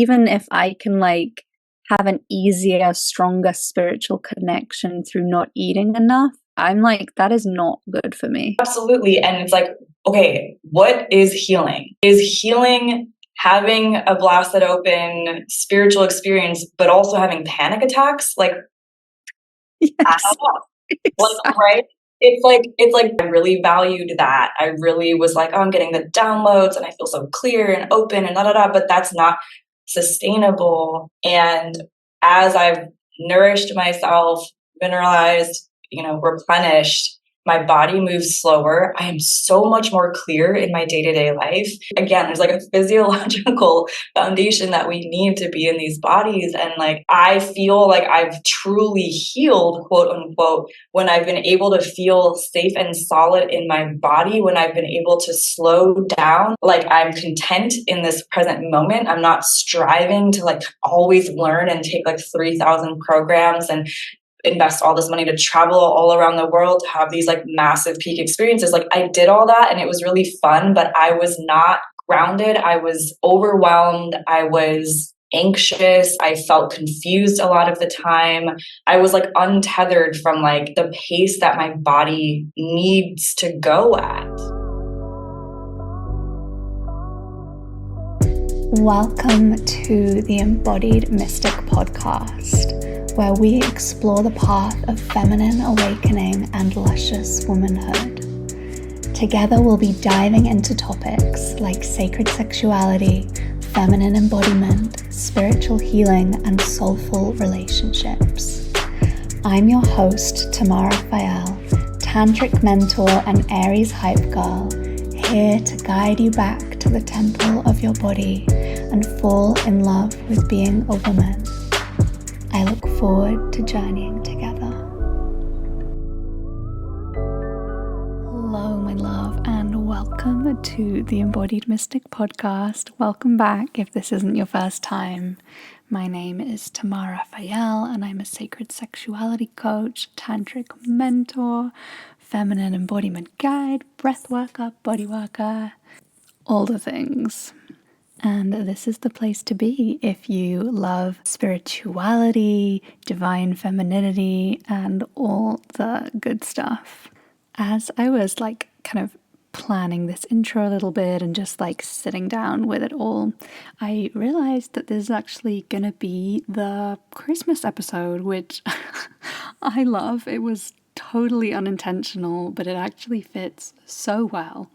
even if I can like have an easier, stronger spiritual connection through not eating enough, I'm like, that is not good for me. Absolutely. And it's like, okay, what is healing? Is healing having a blasted open spiritual experience, but also having panic attacks? Like, Yes. I don't know. Like, right? It's like I really valued that. I really was like, oh, I'm getting the downloads and I feel so clear and open and da da da, but that's not sustainable. And as I've nourished myself, mineralized, replenished, my body moves slower. I am so much more clear in my day-to-day life. Again, there's like a physiological foundation that we need to be in these bodies. And like, I feel like I've truly healed, quote unquote, when I've been able to feel safe and solid in my body, when I've been able to slow down, like I'm content in this present moment. I'm not striving to like always learn and take like 3,000 programs and invest all this money to travel all around the world to have these like massive peak experiences. Like I did all that and it was really fun, but I was not grounded. I was overwhelmed. I was anxious. I felt confused a lot of the time. I was like untethered from like the pace that my body needs to go at. Welcome to the Embodied Mystic podcast, where we explore the path of feminine awakening and luscious womanhood. Together we'll be diving into topics like sacred sexuality, feminine embodiment, spiritual healing, and soulful relationships. I'm your host, Tamara Fael, tantric mentor and Aries hype girl, here to guide you back to the temple of your body and fall in love with being a woman. I look forward to journeying together. Hello, my love, and welcome to the Embodied Mystic podcast. Welcome back if this isn't your first time. My name is Tamara Fael, and I'm a sacred sexuality coach, tantric mentor, feminine embodiment guide, breath worker, body worker, all the things. And this is the place to be if you love spirituality, divine femininity, and all the good stuff. As I was like kind of planning this intro a little bit and just like sitting down with it all, I realized that this is actually gonna be the Christmas episode, which I love. It was totally unintentional, but it actually fits so well.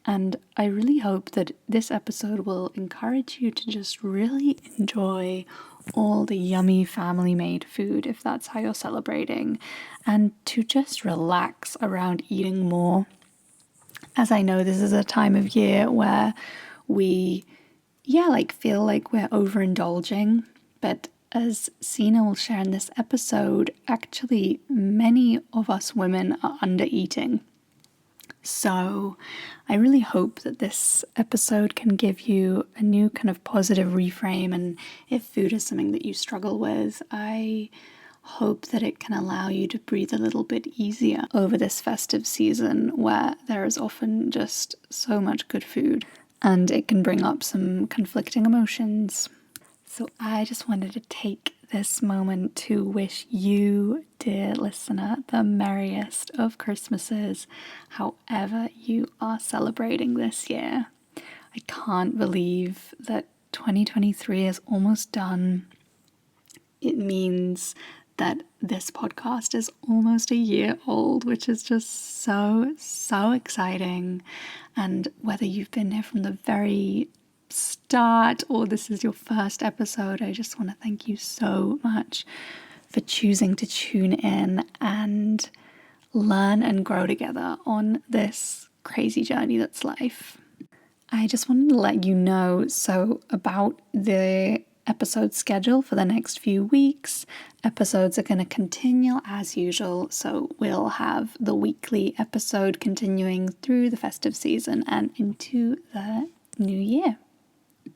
And I really hope that this episode will encourage you to just really enjoy all the yummy family-made food, if that's how you're celebrating, and to just relax around eating more. As I know this is a time of year where we, feel like we're overindulging, but as Sena will share in this episode, actually many of us women are under-eating. So I really hope that this episode can give you a new kind of positive reframe, and if food is something that you struggle with, I hope that it can allow you to breathe a little bit easier over this festive season where there is often just so much good food and it can bring up some conflicting emotions. So I just wanted to take this moment to wish you, dear listener, the merriest of Christmases, however you are celebrating this year. I can't believe that 2023 is almost done. It means that this podcast is almost a year old, which is just so exciting. And whether you've been here from the very start or this is your first episode, I just want to thank you so much for choosing to tune in and learn and grow together on this crazy journey that's life. I just wanted to let you know about the episode schedule for the next few weeks. Episodes are going to continue as usual, so we'll have the weekly episode continuing through the festive season and into the new year.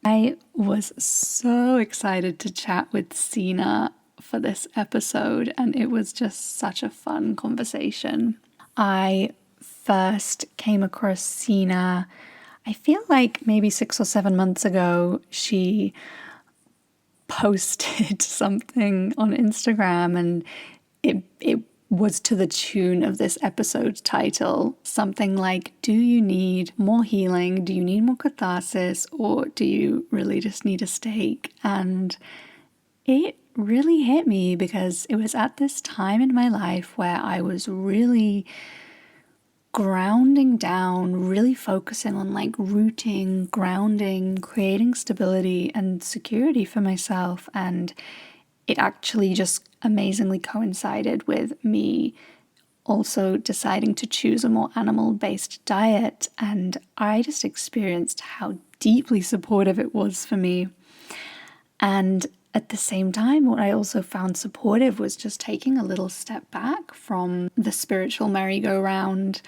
I was so excited to chat with Sena for this episode, and it was just such a fun conversation. I first came across Sena, I feel like maybe 6 or 7 months ago. She posted something on Instagram, and it was to the tune of this episode title, something like, do you need more healing? Do you need more catharsis? Or do you really just need a steak? And it really hit me because it was at this time in my life where I was really grounding down, really focusing on like rooting, grounding, creating stability and security for myself. And it actually just amazingly coincided with me also deciding to choose a more animal-based diet. And I just experienced how deeply supportive it was for me. And at the same time, what I also found supportive was just taking a little step back from the spiritual merry-go-round.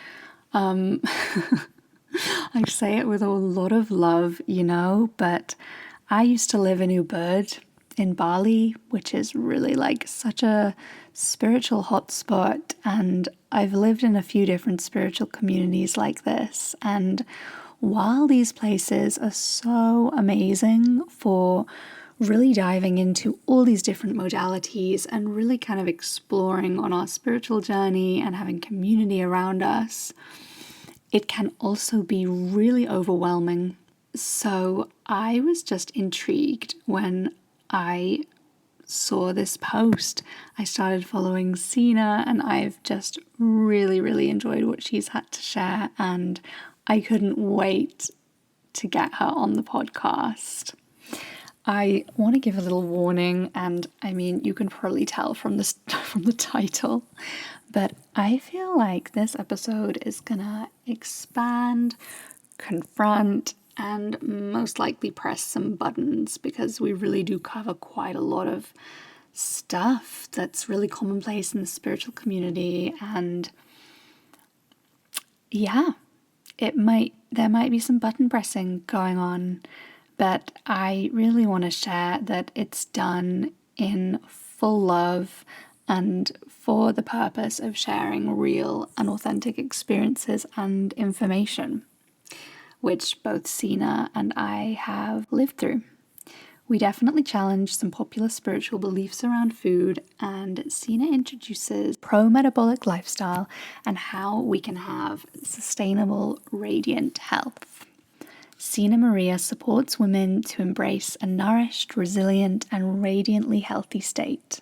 I say it with a lot of love, you know, but I used to live in Ubud in Bali, which is really like such a spiritual hotspot. And I've lived in a few different spiritual communities like this. And while these places are so amazing for really diving into all these different modalities and really kind of exploring on our spiritual journey and having community around us, it can also be really overwhelming. So I was just intrigued when I saw this post. I started following Sena, and I've just really, really enjoyed what she's had to share, and I couldn't wait to get her on the podcast. I want to give a little warning, and I mean, you can probably tell from this from the title, but I feel like this episode is gonna expand, confront, and most likely press some buttons, because we really do cover quite a lot of stuff that's really commonplace in the spiritual community. And yeah, there might be some button pressing going on, but I really want to share that it's done in full love and for the purpose of sharing real and authentic experiences and information, which both Sena and I have lived through. We definitely challenge some popular spiritual beliefs around food, and Sena introduces pro-metabolic lifestyle and how we can have sustainable, radiant health. Sena Maria supports women to embrace a nourished, resilient, and radiantly healthy state.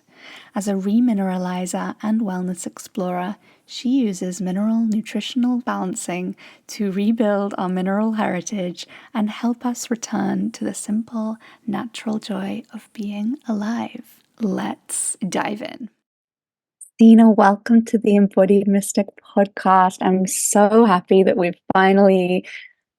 As a remineralizer and wellness explorer, she uses mineral nutritional balancing to rebuild our mineral heritage and help us return to the simple, natural joy of being alive. Let's dive in. Sena, welcome to the Embodied Mystic podcast. I'm so happy that we've finally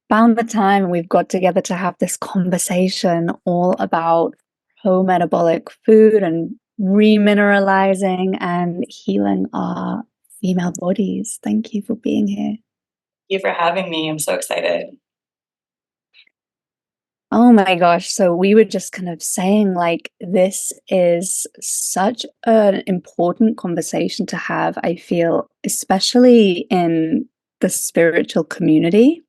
found the time and we've got together to have this conversation all about pro-metabolic food and remineralizing and healing our female bodies. Thank you for being here. Thank you for having me. I'm so excited. Oh my gosh. So we were just kind of saying, like, this is such an important conversation to have, I feel, especially in the spiritual community.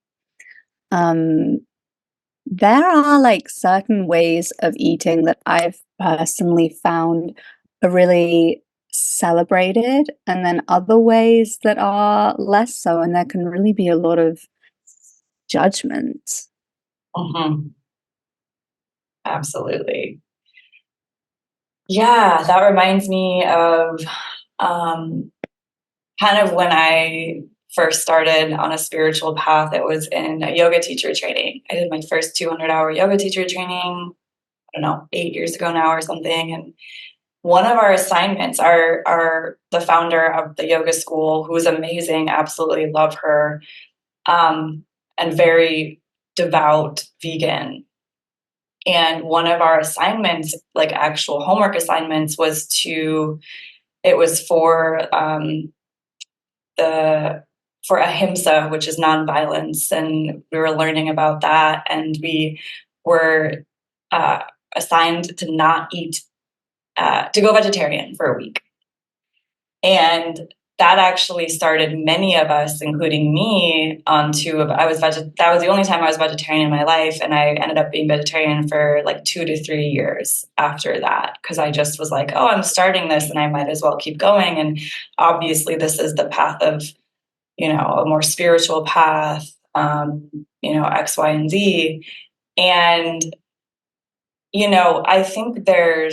There are like certain ways of eating that I've personally found are really celebrated, and then other ways that are less so, and there can really be a lot of judgment. Mm-hmm. Absolutely. Yeah, that reminds me of kind of when I first started on a spiritual path. It was in a yoga teacher training. I did my first 200-hour yoga teacher training, I don't know, 8 years ago now or something. And one of our assignments, the founder of the yoga school, who is amazing, absolutely love her, and very devout vegan. And one of our assignments, like actual homework assignments, it was for ahimsa, which is nonviolence, and we were learning about that, and we were assigned to not eat, to go vegetarian for a week. And that actually started many of us, including me, onto, that was the only time I was vegetarian in my life. And I ended up being vegetarian for like 2 to 3 years after that, because I just was like, oh, I'm starting this and I might as well keep going. And obviously this is the path of, a more spiritual path, X, Y, and Z. And, I think there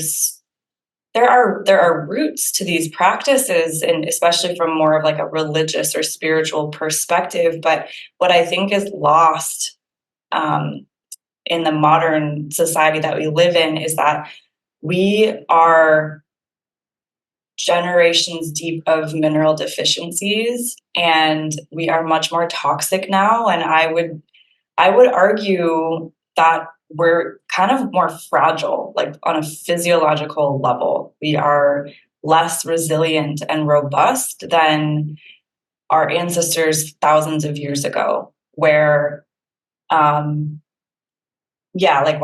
are roots to these practices, and especially from more of like a religious or spiritual perspective. But what I think is lost in the modern society that we live in is that we are generations deep of mineral deficiencies, and we are much more toxic now. And I would argue that we're kind of more fragile, like on a physiological level. We are less resilient and robust than our ancestors thousands of years ago, where, where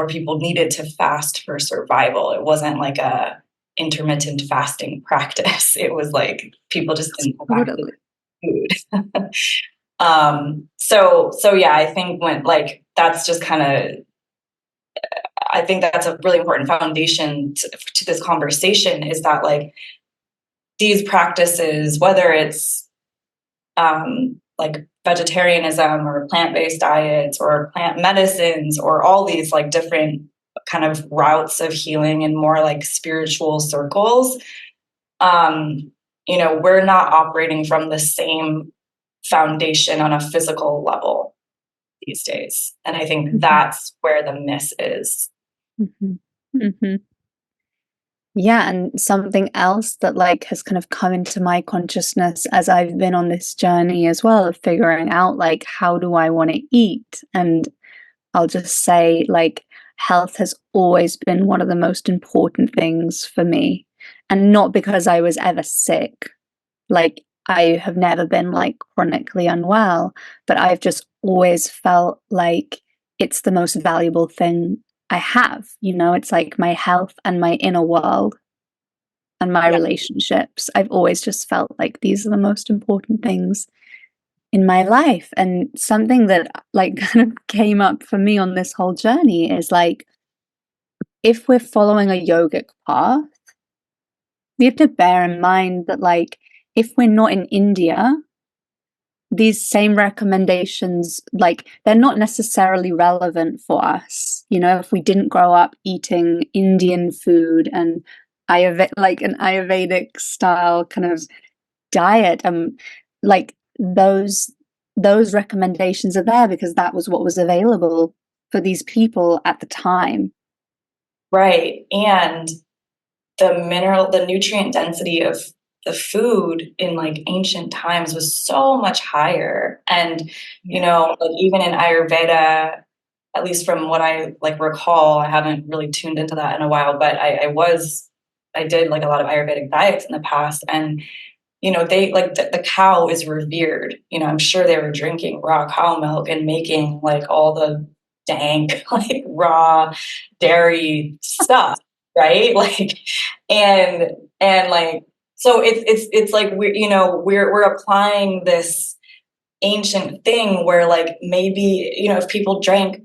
people needed to fast for survival. It wasn't like a intermittent fasting practice. It was like people just didn't go back to food. So yeah, I think that's just kind of, I think that's a really important foundation to this conversation, is that like these practices, whether it's like vegetarianism or plant-based diets or plant medicines or all these like different kind of routes of healing in more like spiritual circles, we're not operating from the same foundation on a physical level these days. And I think that's where the miss is. Yeah, and something else that like has kind of come into my consciousness as I've been on this journey as well of figuring out like how do I want to eat. And I'll just say like health has always been one of the most important things for me. And not because I was ever sick. Like I have never been like chronically unwell, but I've just always felt like it's the most valuable thing I have. It's like my health and my inner world and my relationships. I've always just felt like these are the most important things in my life. And something that like kind of came up for me on this whole journey is like, if we're following a yogic path, we have to bear in mind that like, if we're not in India, these same recommendations, like they're not necessarily relevant for us. If we didn't grow up eating Indian food and like an Ayurvedic style kind of diet, like those recommendations are there because that was what was available for these people at the time. Right. And the nutrient density of the food in like ancient times was so much higher. And, like even in Ayurveda, at least from what I like recall, I haven't really tuned into that in a while, but I did like a lot of Ayurvedic diets in the past. And, they like the cow is revered. I'm sure they were drinking raw cow milk and making like all the dank, like raw dairy stuff. Right. Like, and like, so it's like, we're applying this ancient thing where like, maybe, if people drank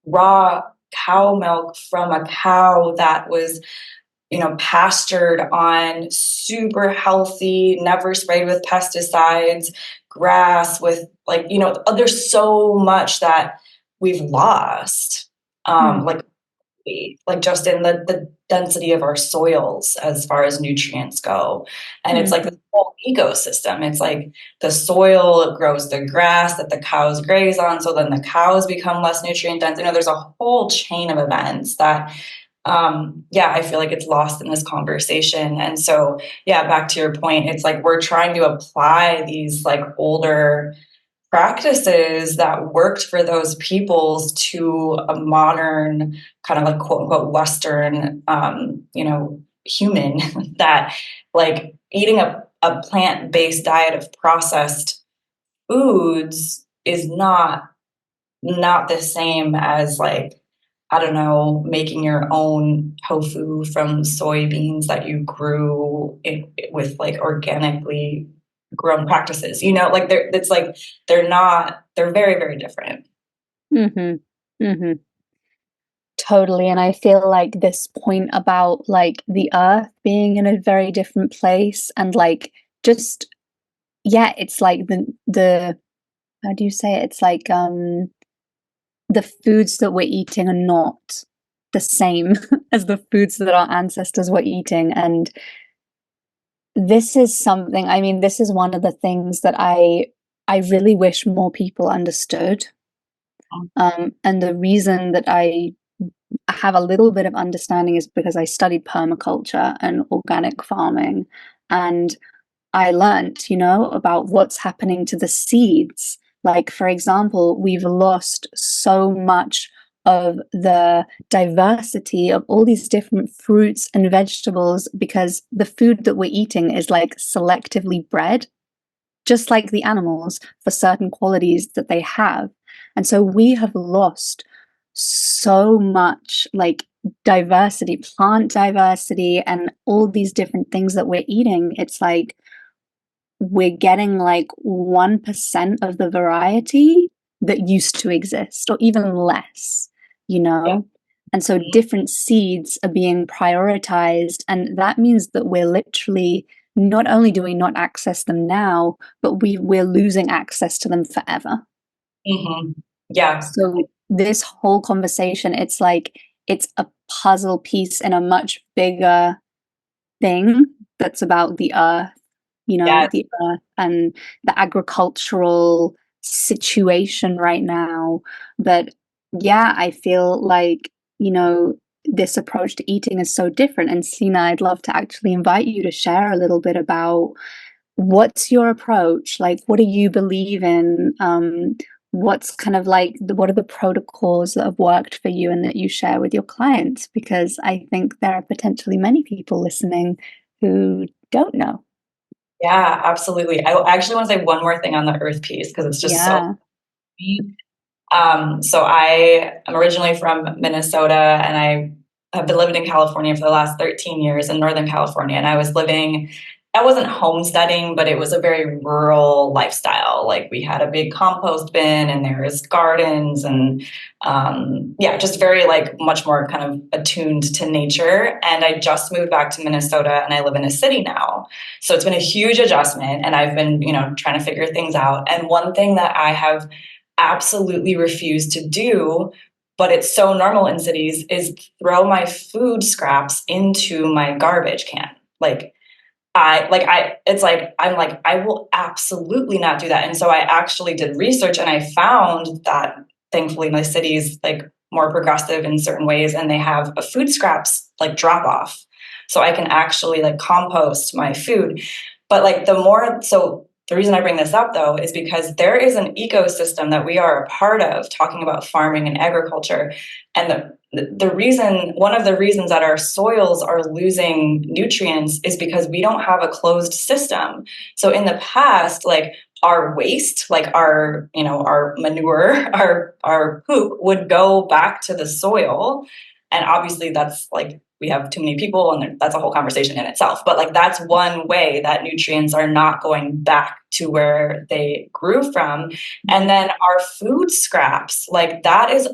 raw cow milk from a cow that was, pastured on super healthy, never sprayed with pesticides, grass with like, there's so much that we've lost. Like just in the density of our soils as far as nutrients go. And it's like the whole ecosystem. It's like the soil grows the grass that the cows graze on. So then the cows become less nutrient dense. There's a whole chain of events that, I feel like it's lost in this conversation. And so, back to your point, it's like we're trying to apply these like older practices that worked for those peoples to a modern kind of like quote unquote Western, human that like eating a plant-based diet of processed foods is not the same as like I don't know, making your own tofu from soybeans that you grew with like organically grown practices. Like they're very, very different. Mm-hmm. Mm-hmm. Totally. And I feel like this point about like the earth being in a very different place and like just yeah, it's like the how do you say it? It's like the foods that we're eating are not the same as the foods that our ancestors were eating. And this is something, I mean, this is one of the things that I really wish more people understood. And the reason that I have a little bit of understanding is because I studied permaculture and organic farming. And I learned, about what's happening to the seeds. Like, for example, we've lost so much of the diversity of all these different fruits and vegetables because the food that we're eating is like selectively bred, just like the animals, for certain qualities that they have. And so we have lost so much like diversity, plant diversity, and all these different things that we're eating. It's like we're getting like 1% of the variety that used to exist, or even less, you Yeah. know? And so different seeds are being prioritized. And that means that we're literally not only do we not access them now, but we're losing access to them forever. Mm-hmm. Yeah. So this whole conversation, it's like it's a puzzle piece in a much bigger thing that's about the earth, Yeah. the earth and the agricultural situation right now. But yeah, I feel like, this approach to eating is so different. And Sena, I'd love to actually invite you to share a little bit about what's your approach? Like, what do you believe in? What's kind of like, what are the protocols that have worked for you and that you share with your clients? Because I think there are potentially many people listening who don't know. Yeah, absolutely. I actually want to say one more thing on the earth piece because it's just so Yeah. so I am originally from Minnesota and I have been living in California for the last 13 years in Northern California. And I wasn't homesteading, but it was a very rural lifestyle. Like we had a big compost bin and there was gardens and yeah, just very like much more kind of attuned to nature. And I just moved back to Minnesota and I live in a city now. So it's been a huge adjustment and I've been, trying to figure things out. And one thing that I have absolutely refuse to do, but it's so normal in cities, is throw my food scraps into my garbage can. I will absolutely not do that. And so I actually did research and I found that thankfully my city is like more progressive in certain ways and they have a food scraps like drop off. So I can actually like compost my food. But like the reason I bring this up though is because there is an ecosystem that we are a part of talking about farming and agriculture. And one of the reasons that our soils are losing nutrients is because we don't have a closed system. So in the past, like our waste, like our manure, our poop would go back to the soil. And obviously that's like, we have too many people and that's a whole conversation in itself. But like, that's one way that nutrients are not going back to where they grew from. And then our food scraps, like that's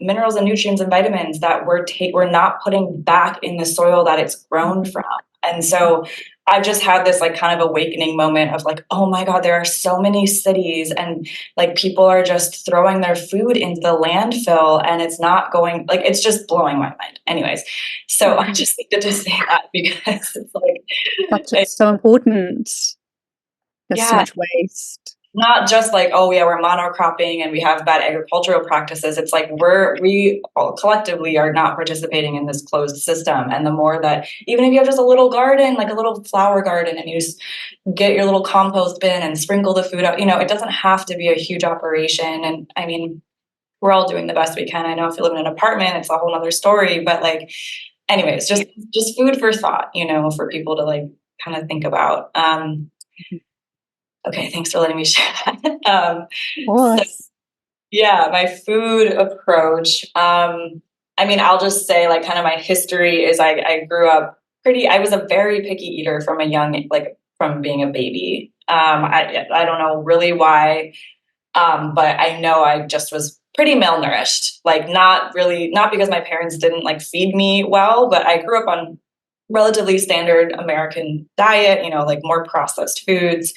minerals and nutrients and vitamins that we're not putting back in the soil that it's grown from. And so I just had this like kind of awakening moment of like, oh my God, there are so many cities and like people are just throwing their food into the landfill and it's not going, like, it's just blowing my mind. Anyways, so I just needed to say that because it's like, It's so important. There's so yeah, much waste. not just like, oh yeah, we're monocropping and we have bad agricultural practices. It's like we all collectively are not participating in this closed system. And the more that, even if you have just a little garden, like a little flower garden, and you just get your little compost bin and sprinkle the food out, it doesn't have to be a huge operation. And I mean, we're all doing the best we can. I know if you live in an apartment, it's a whole other story, but like, anyways, just food for thought, for people to like kind of think about. Okay, thanks for letting me share that. Of course. Yeah, my food approach. I mean, I'll just say like kind of my history is I grew up I was a very picky eater from a young, like from being a baby. I don't know really why, but I know I just was pretty malnourished. Like not because my parents didn't like feed me well, but I grew up on relatively standard American diet, like more processed foods,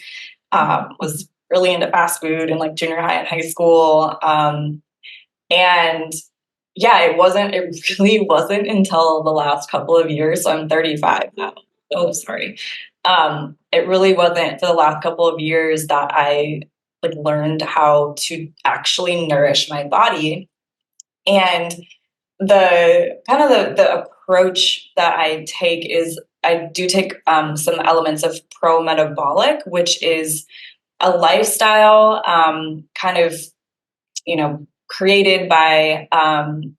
was really into fast food in like junior high and high school. And yeah, it really wasn't until the last couple of years. So I'm 35 now. Oh, sorry. It really wasn't for the last couple of years that I like learned how to actually nourish my body. And the kind of the approach that I take is I do take some elements of pro-metabolic, which is a lifestyle kind of, created by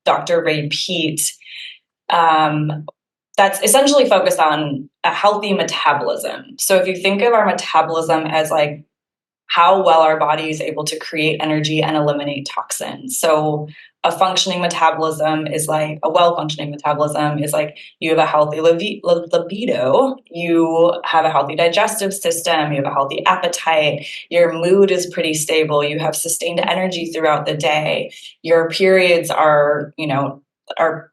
Dr. Ray Peat, that's essentially focused on a healthy metabolism. So if you think of our metabolism as like how well our body is able to create energy and eliminate toxins. So a functioning metabolism is like a well-functioning metabolism is like you have a healthy libido, you have a healthy digestive system, you have a healthy appetite, your mood is pretty stable, you have sustained energy throughout the day, your periods are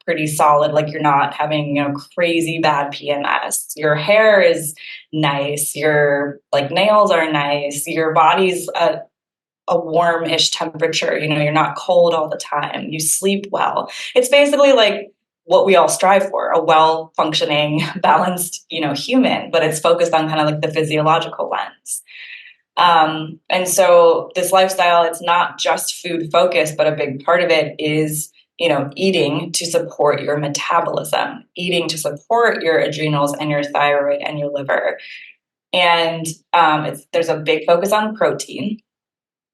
pretty solid, like you're not having crazy bad PMS, your hair is nice, your like nails are nice, your body's a warm-ish temperature, you're not cold all the time, you sleep well. It's basically like what we all strive for, a well-functioning, balanced, human, but it's focused on kind of like the physiological lens. And so this lifestyle, it's not just food focused, but a big part of it is eating to support your metabolism, eating to support your adrenals and your thyroid and your liver. And there's a big focus on protein.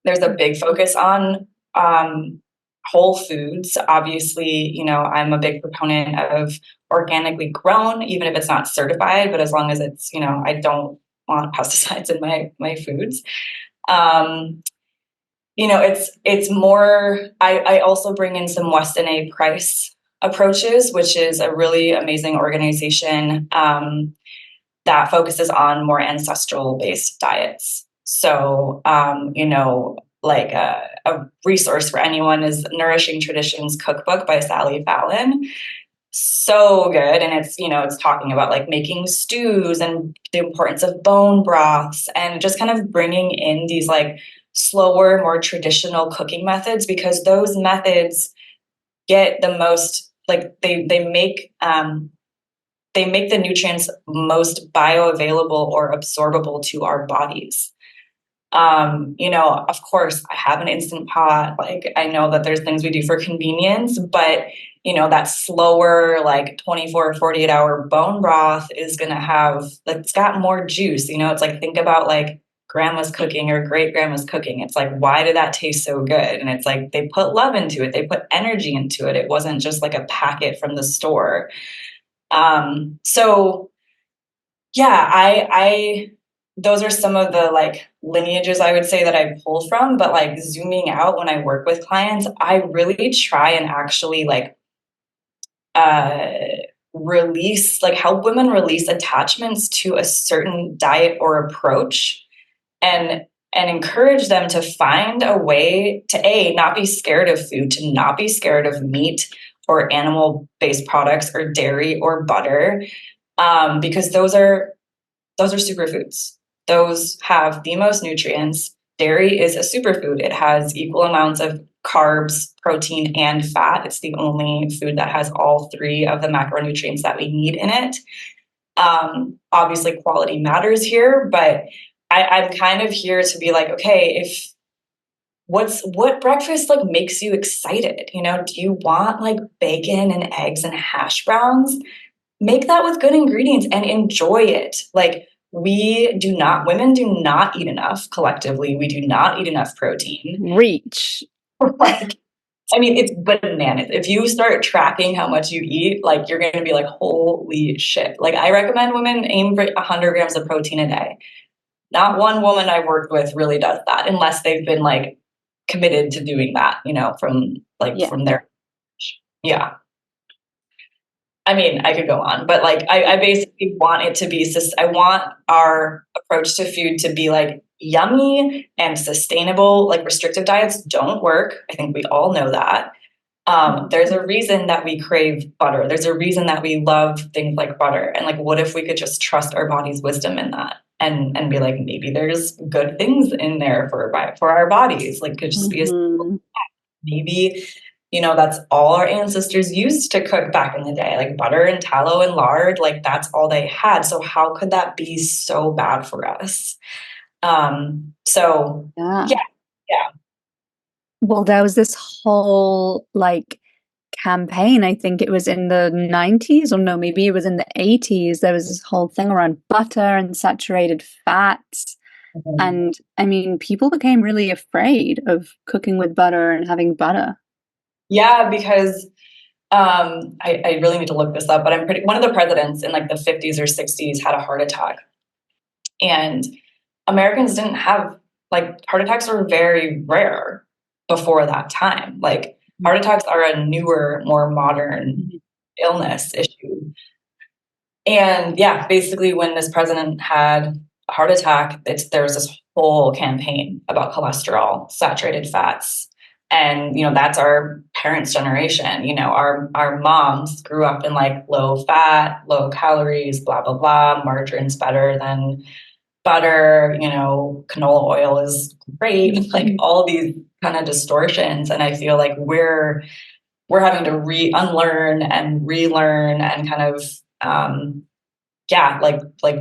There's a big focus on whole foods. Obviously, I'm a big proponent of organically grown, even if it's not certified, but as long as it's, I don't want pesticides in my foods. It's more, I also bring in some Weston A. Price approaches, which is a really amazing organization that focuses on more ancestral based diets. So, like a resource for anyone is Nourishing Traditions Cookbook by Sally Fallon. So good. And it's talking about like making stews and the importance of bone broths and just kind of bringing in these like slower, more traditional cooking methods, because those methods get the most, like they make the nutrients most bioavailable or absorbable to our bodies. Of course, I have an Instant Pot. Like, I know that there's things we do for convenience, but that slower, like 24, 48-hour bone broth is going to have, like, it's got more juice. It's like, think about like grandma's cooking or great grandma's cooking. It's like, why did that taste so good? And it's like, they put love into it. They put energy into it. It wasn't just like a packet from the store. So yeah, I those are some of the like lineages I would say that I pulled from, but like zooming out when I work with clients, I really try and actually like uh help women release attachments to a certain diet or approach, and encourage them to find a way to not be scared of food, to not be scared of meat or animal based products or dairy or butter, because those are superfoods. Those have the most nutrients. Dairy is a superfood. It has equal amounts of carbs, protein, and fat. It's the only food that has all three of the macronutrients that we need in it. Obviously, quality matters here, but I'm kind of here to be like, okay, if what breakfast like makes you excited? Do you want like bacon and eggs and hash browns? Make that with good ingredients and enjoy it. Like, women do not eat enough collectively. We do not eat enough protein. Reach. Like, I mean, it's bananas. If you start tracking how much you eat, like, you're going to be like, holy shit. Like, I recommend women aim for 100 grams of protein a day. Not one woman I've worked with really does that unless they've been like committed to doing that, from their, yeah. I mean, I could go on, but like, I basically want it to be, I want our approach to food to be like yummy and sustainable. Like restrictive diets don't work. I think we all know that. There's a reason that we crave butter. There's a reason that we love things like butter. And like, what if we could just trust our body's wisdom in that and be like, maybe there's good things in there for our bodies. Like, could just be maybe, that's all our ancestors used to cook back in the day, like butter and tallow and lard, like that's all they had. So how could that be so bad for us? So yeah. Well, there was this whole like campaign, I think it was in the 90s, or no, maybe it was in the 80s. There was this whole thing around butter and saturated fats. And I mean, people became really afraid of cooking with butter and having butter. Yeah, because I really need to look this up, but one of the presidents in like the 50s or 60s had a heart attack. And Americans didn't have, like, heart attacks were very rare before that time. Like, heart attacks are a newer, more modern illness issue. And yeah, basically when this president had a heart attack, there was this whole campaign about cholesterol, saturated fats. And, that's our parents' generation. Our moms grew up in like low fat, low calories, blah, blah, blah. Margarine's better than butter, canola oil is great, like all these kind of distortions. And I feel like we're having to unlearn and relearn and kind of, like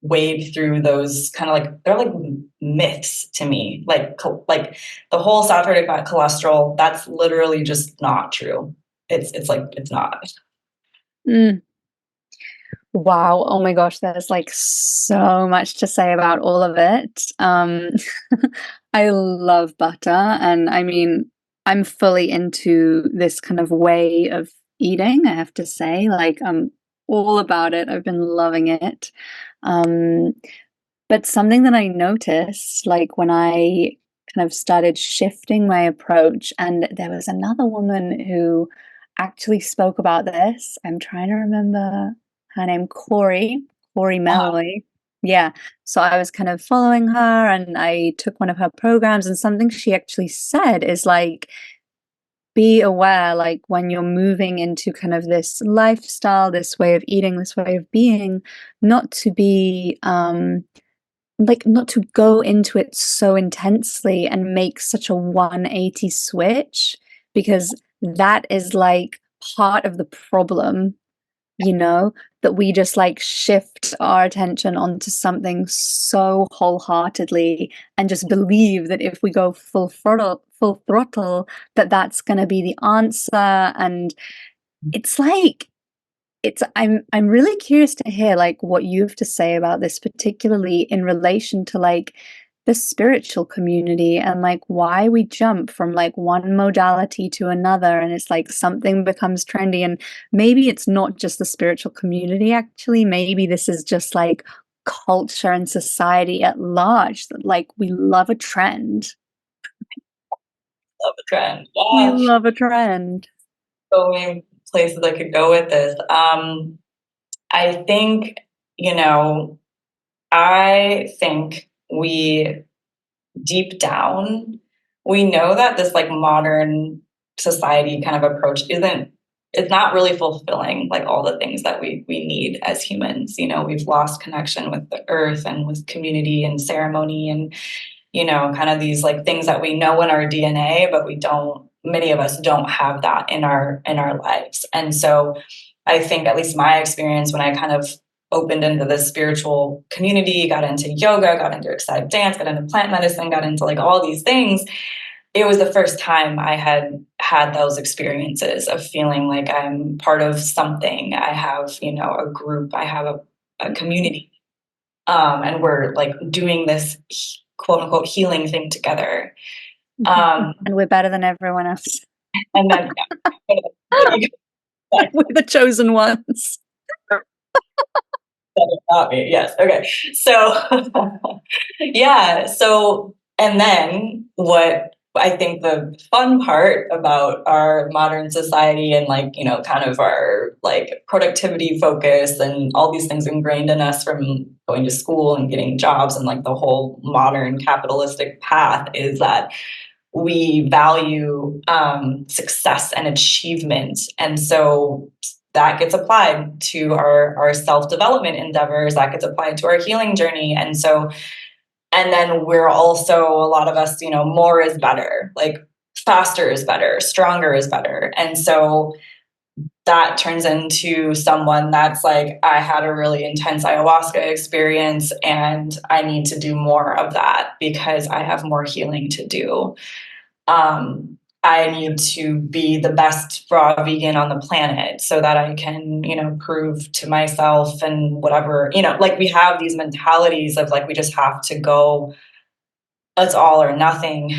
wade through those kind of like, they're like myths to me, like the whole saturated fat cholesterol, that's literally just not true. It's like, it's not. Wow. Oh my gosh, there's like so much to say about all of it. I love butter, and I mean, I'm fully into this kind of way of eating, I have to say. Like, I'm all about it. I've been loving it. But something that I noticed, like when I kind of started shifting my approach, and there was another woman who actually spoke about this. I'm trying to remember her name, Corey Melloy. Yeah. So I was kind of following her and I took one of her programs, and something she actually said is like, be aware, like when you're moving into kind of this lifestyle, this way of eating, this way of being, not to be, like not to go into it so intensely and make such a 180 switch, because that is like part of the problem, that we just like shift our attention onto something so wholeheartedly and just believe that if we go full throttle, that that's going to be the answer. And it's like, I'm really curious to hear like what you have to say about this, particularly in relation to like the spiritual community and like why we jump from like one modality to another, and it's like something becomes trendy. And maybe it's not just the spiritual community, actually, maybe this is just like culture and society at large, that like we love a trend. Love a trend. We love a trend. So many places I could go with this. I think, I think we deep down, we know that this like modern society kind of approach it's not really fulfilling like all the things that we need as humans. We've lost connection with the earth and with community and ceremony and, kind of these like things that we know in our DNA, but many of us don't have that in our lives. And so I think, at least my experience, when I kind of opened into the spiritual community, got into yoga, got into ecstatic dance, got into plant medicine, got into like all these things, it was the first time I had those experiences of feeling like I'm part of something. I have, a group, I have a community, and we're like doing this quote unquote healing thing together. And we're better than everyone else. And then we're the chosen ones. Not me. Yes. Okay. So, yeah. So, and then what I think the fun part about our modern society and like, you know, kind of our like productivity focus and all these things ingrained in us from going to school and getting jobs and like the whole modern capitalistic path is that we value success and achievement. And so that gets applied to our self-development endeavors, that gets applied to our healing journey. And so and then we're also, a lot of us, you know, more is better, like faster is better, stronger is better. And so that turns into someone that's like, I had a really intense ayahuasca experience and I need to do more of that because I have more healing to do. I need to be the best raw vegan on the planet so that I can, you know, prove to myself and whatever, you know, like we have these mentalities of like, we just have to go, it's all or nothing.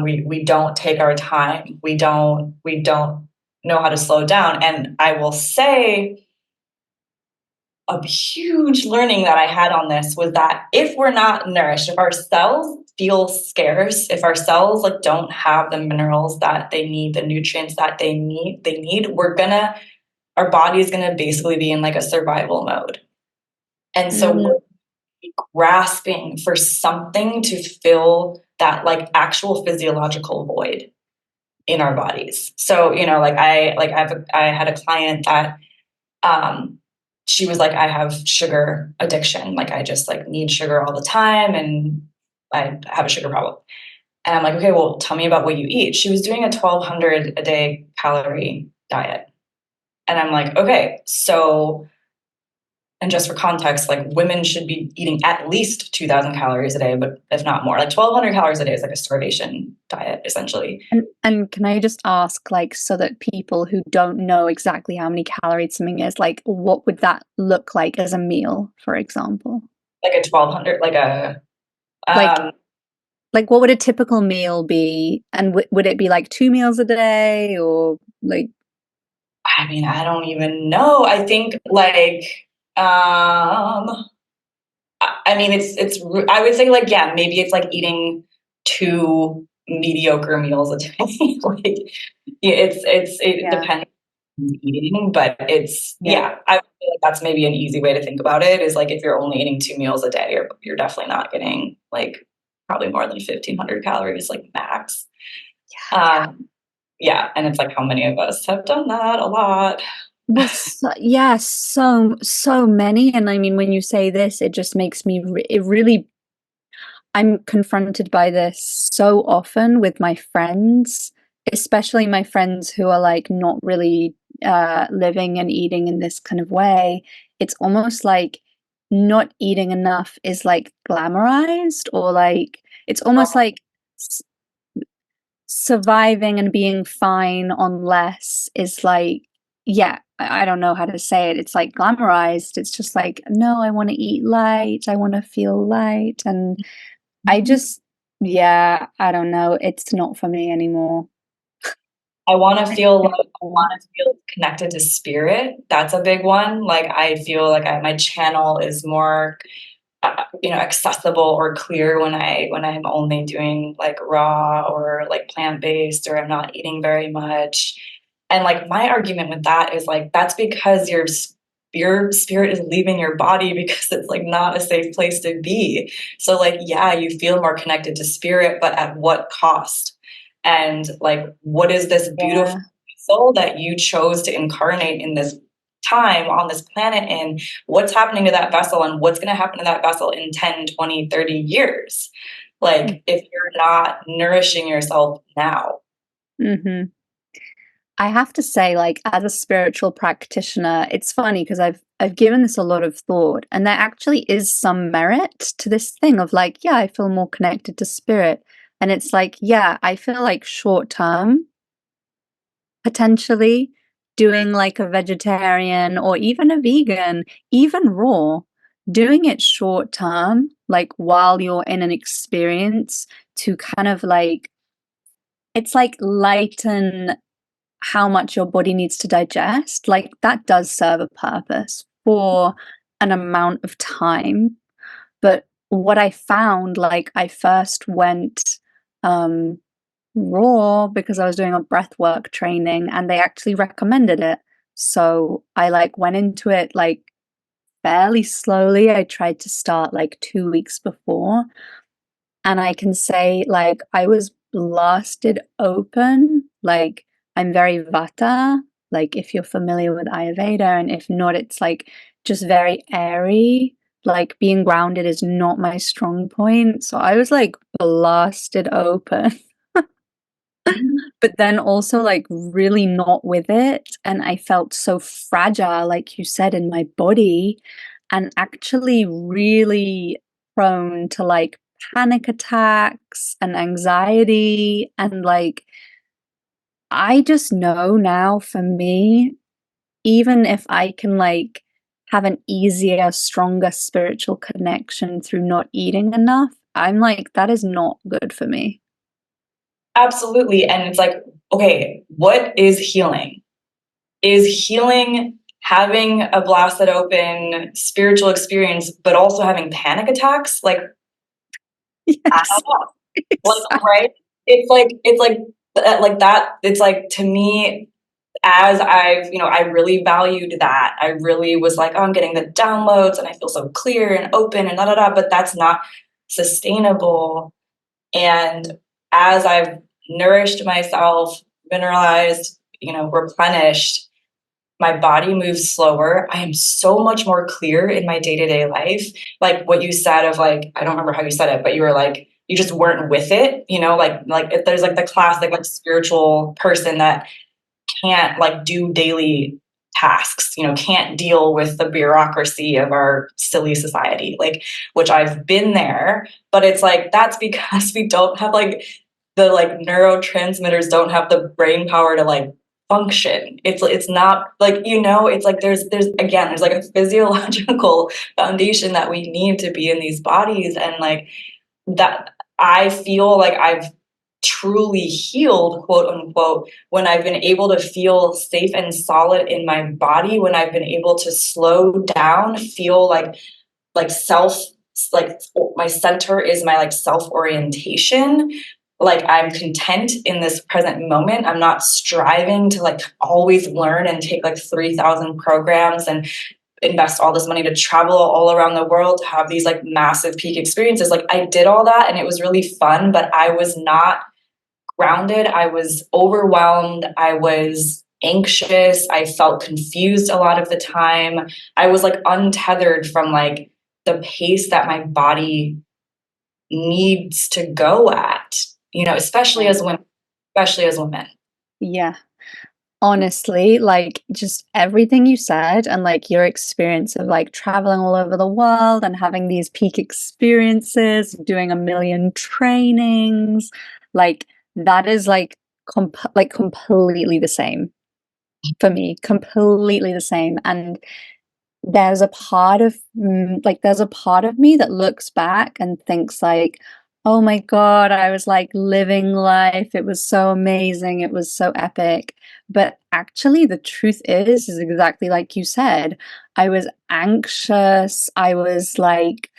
We don't take our time. We don't know how to slow down. And I will say a huge learning that I had on this was that if we're not nourished, if our cells feel scarce, if our cells like don't have the minerals that they need, the nutrients that they need, our body is gonna basically be in like a survival mode. And so we're grasping for something to fill that like actual physiological void in our bodies. So, you know, like I had a client that she was like, I have sugar addiction. Like I just like need sugar all the time and I have a sugar problem. And I'm like, okay, well, tell me about what you eat. She was doing a 1,200 a day calorie diet. And I'm like, okay, so, and just for context, like women should be eating at least 2,000 calories a day, but if not more, like 1,200 calories a day is like a starvation diet, essentially. And can I just ask, like, so that people who don't know exactly how many calories something is, like, what would that look like as a meal, for example? Like a 1,200, like a, like what would a typical meal be? And would it be like 2 meals a day or like? I mean, I don't even know. I think like, I mean, I would say like, yeah, maybe it's like eating 2 mediocre meals a day. Like, it depends on eating, but I would feel like that's maybe an easy way to think about it is like if you're only eating 2 meals a day, you're definitely not getting like probably more than 1,500 calories, like max. Yeah, and it's like how many of us have done that? A lot. Well, so many. And I mean, when you say this, it just makes me I'm confronted by this so often with my friends, especially my friends who are like not really living and eating in this kind of way. It's almost like not eating enough is like glamorized, or like it's almost like surviving and being fine on less is like, yeah, I don't know how to say it. It's like glamorized. It's just like, no, I want to eat light. I want to feel light. And I just, yeah, I don't know. It's not for me anymore. I want to feel connected to spirit. That's a big one. Like I feel like my channel is more accessible or clear when I'm only doing like raw or like plant-based, or I'm not eating very much. And like my argument with that is like that's because your spirit is leaving your body because it's like not a safe place to be. So like, yeah, you feel more connected to spirit, but at what cost? And like, what is this beautiful soul that you chose to incarnate in this time on this planet, and what's happening to that vessel, and what's going to happen to that vessel in 10, 20, 30 years? Like if you're not nourishing yourself now. I have to say, like, as a spiritual practitioner, it's funny because I've given this a lot of thought, and there actually is some merit to this thing of like, yeah, I feel more connected to spirit. And it's like, yeah, I feel like short term, potentially doing like a vegetarian or even a vegan, even raw, doing it short term, like while you're in an experience to kind of like, it's like lighten how much your body needs to digest, like that does serve a purpose for an amount of time. But what I found, like I first went raw because I was doing a breathwork training and they actually recommended it. So I like went into it like fairly slowly. I tried to start like 2 weeks before. And I can say like I was blasted open. Like I'm very vata. Like if you're familiar with Ayurveda, and if not, it's like just very airy. Like being grounded is not my strong point. So I was like blasted open. But then also like really not with it. And I felt so fragile, like you said, in my body, and actually really prone to like panic attacks and anxiety. And like, I just know now for me, even if I can like have an easier, stronger spiritual connection through not eating enough, I'm like, that is not good for me. Absolutely. And it's like, okay, what is healing? Is healing having a blasted open spiritual experience, but also having panic attacks? Like, I Yes, don't know. Like, exactly. right? Like that. It's like, to me, as I really valued that. I really was like, oh, I'm getting the downloads and I feel so clear and open and da da da, but that's not sustainable. And as I've nourished myself, mineralized, replenished, my body moves slower. I am so much more clear in my day-to-day life. Like what you said of like, I don't remember how you said it, but you were like, you just weren't with it, like if there's like the classic like spiritual person that can't like do daily tasks, can't deal with the bureaucracy of our silly society, like, which I've been there, but it's like that's because we don't have like the like neurotransmitters don't have the brain power to like function. It's not like, it's like there's again there's like a physiological foundation that we need to be in these bodies, and like that I feel like I've truly healed, quote unquote, when I've been able to feel safe and solid in my body, when I've been able to slow down, feel like self, like my center is my like self orientation. Like I'm content in this present moment. I'm not striving to like always learn and take like 3,000 programs and invest all this money to travel all around the world to have these like massive peak experiences. Like I did all that and it was really fun, but I was not grounded. I was overwhelmed. I was anxious. I felt confused a lot of the time. I was like untethered from like the pace that my body needs to go at, especially Yeah. as women, especially as women. Yeah. Honestly, like just everything you said and like your experience of like traveling all over the world and having these peak experiences, doing a million trainings, like that is like completely the same for me, completely the same. And there's a part of me that looks back and thinks like, oh my god, I was like living life, it was so amazing, it was so epic. But actually the truth is exactly like you said, I was anxious, I was like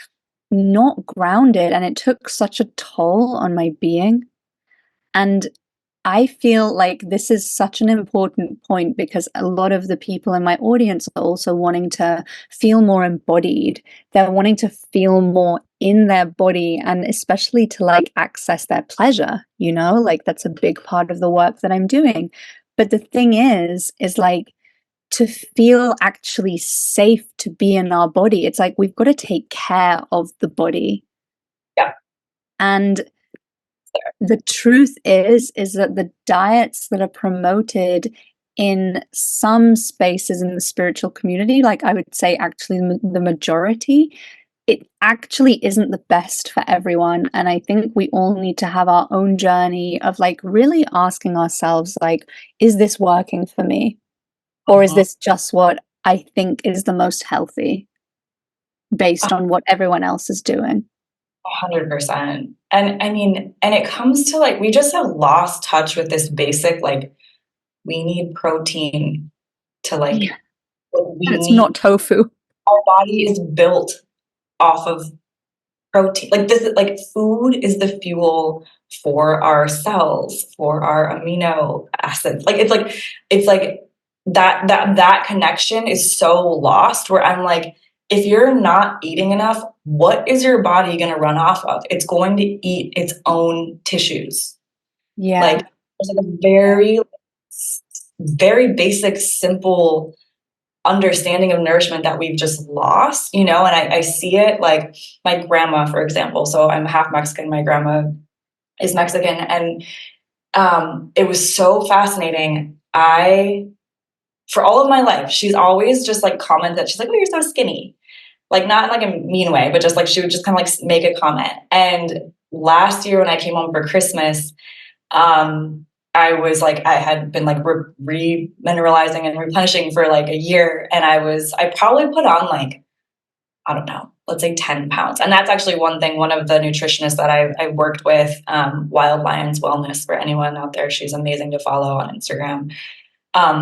not grounded, and it took such a toll on my being. And I feel like this is such an important point because a lot of the people in my audience are also wanting to feel more embodied. They're wanting to feel more in their body, and especially to like access their pleasure, like that's a big part of the work that I'm doing. But the thing is like to feel actually safe to be in our body, it's like we've got to take care of the body. Yeah. And the truth is that the diets that are promoted in some spaces in the spiritual community, like I would say actually the majority, it actually isn't the best for everyone. And I think we all need to have our own journey of like really asking ourselves, like, is this working for me? Or is this just what I think is the most healthy based on what everyone else is doing? 100%. And I mean, and it comes to like, we just have lost touch with this basic, like, we need protein to like, Yeah. what we And it's need. not tofu. Our body is built off of protein. Like this is like food is the fuel for our cells, for our amino acids. Like it's like that connection is so lost where I'm like, if you're not eating enough, what is your body going to run off of? It's going to eat its own tissues. Yeah. Like there's like a very, very basic, simple understanding of nourishment that we've just lost, you know, and I see it like my grandma, for example. So I'm half Mexican. My grandma is Mexican. And it was so fascinating. For all of my life, she's always just like commented, she's like, oh, you're so skinny. Like not in like a mean way, but just like she would just kind of like make a comment. And last year when I came home for Christmas, I was like, I had been like re-mineralizing and replenishing for like a year. And I probably put on like, I don't know, let's say 10 pounds. And that's actually one thing, one of the nutritionists that I worked with, Wild Lions Wellness, for anyone out there, she's amazing to follow on Instagram.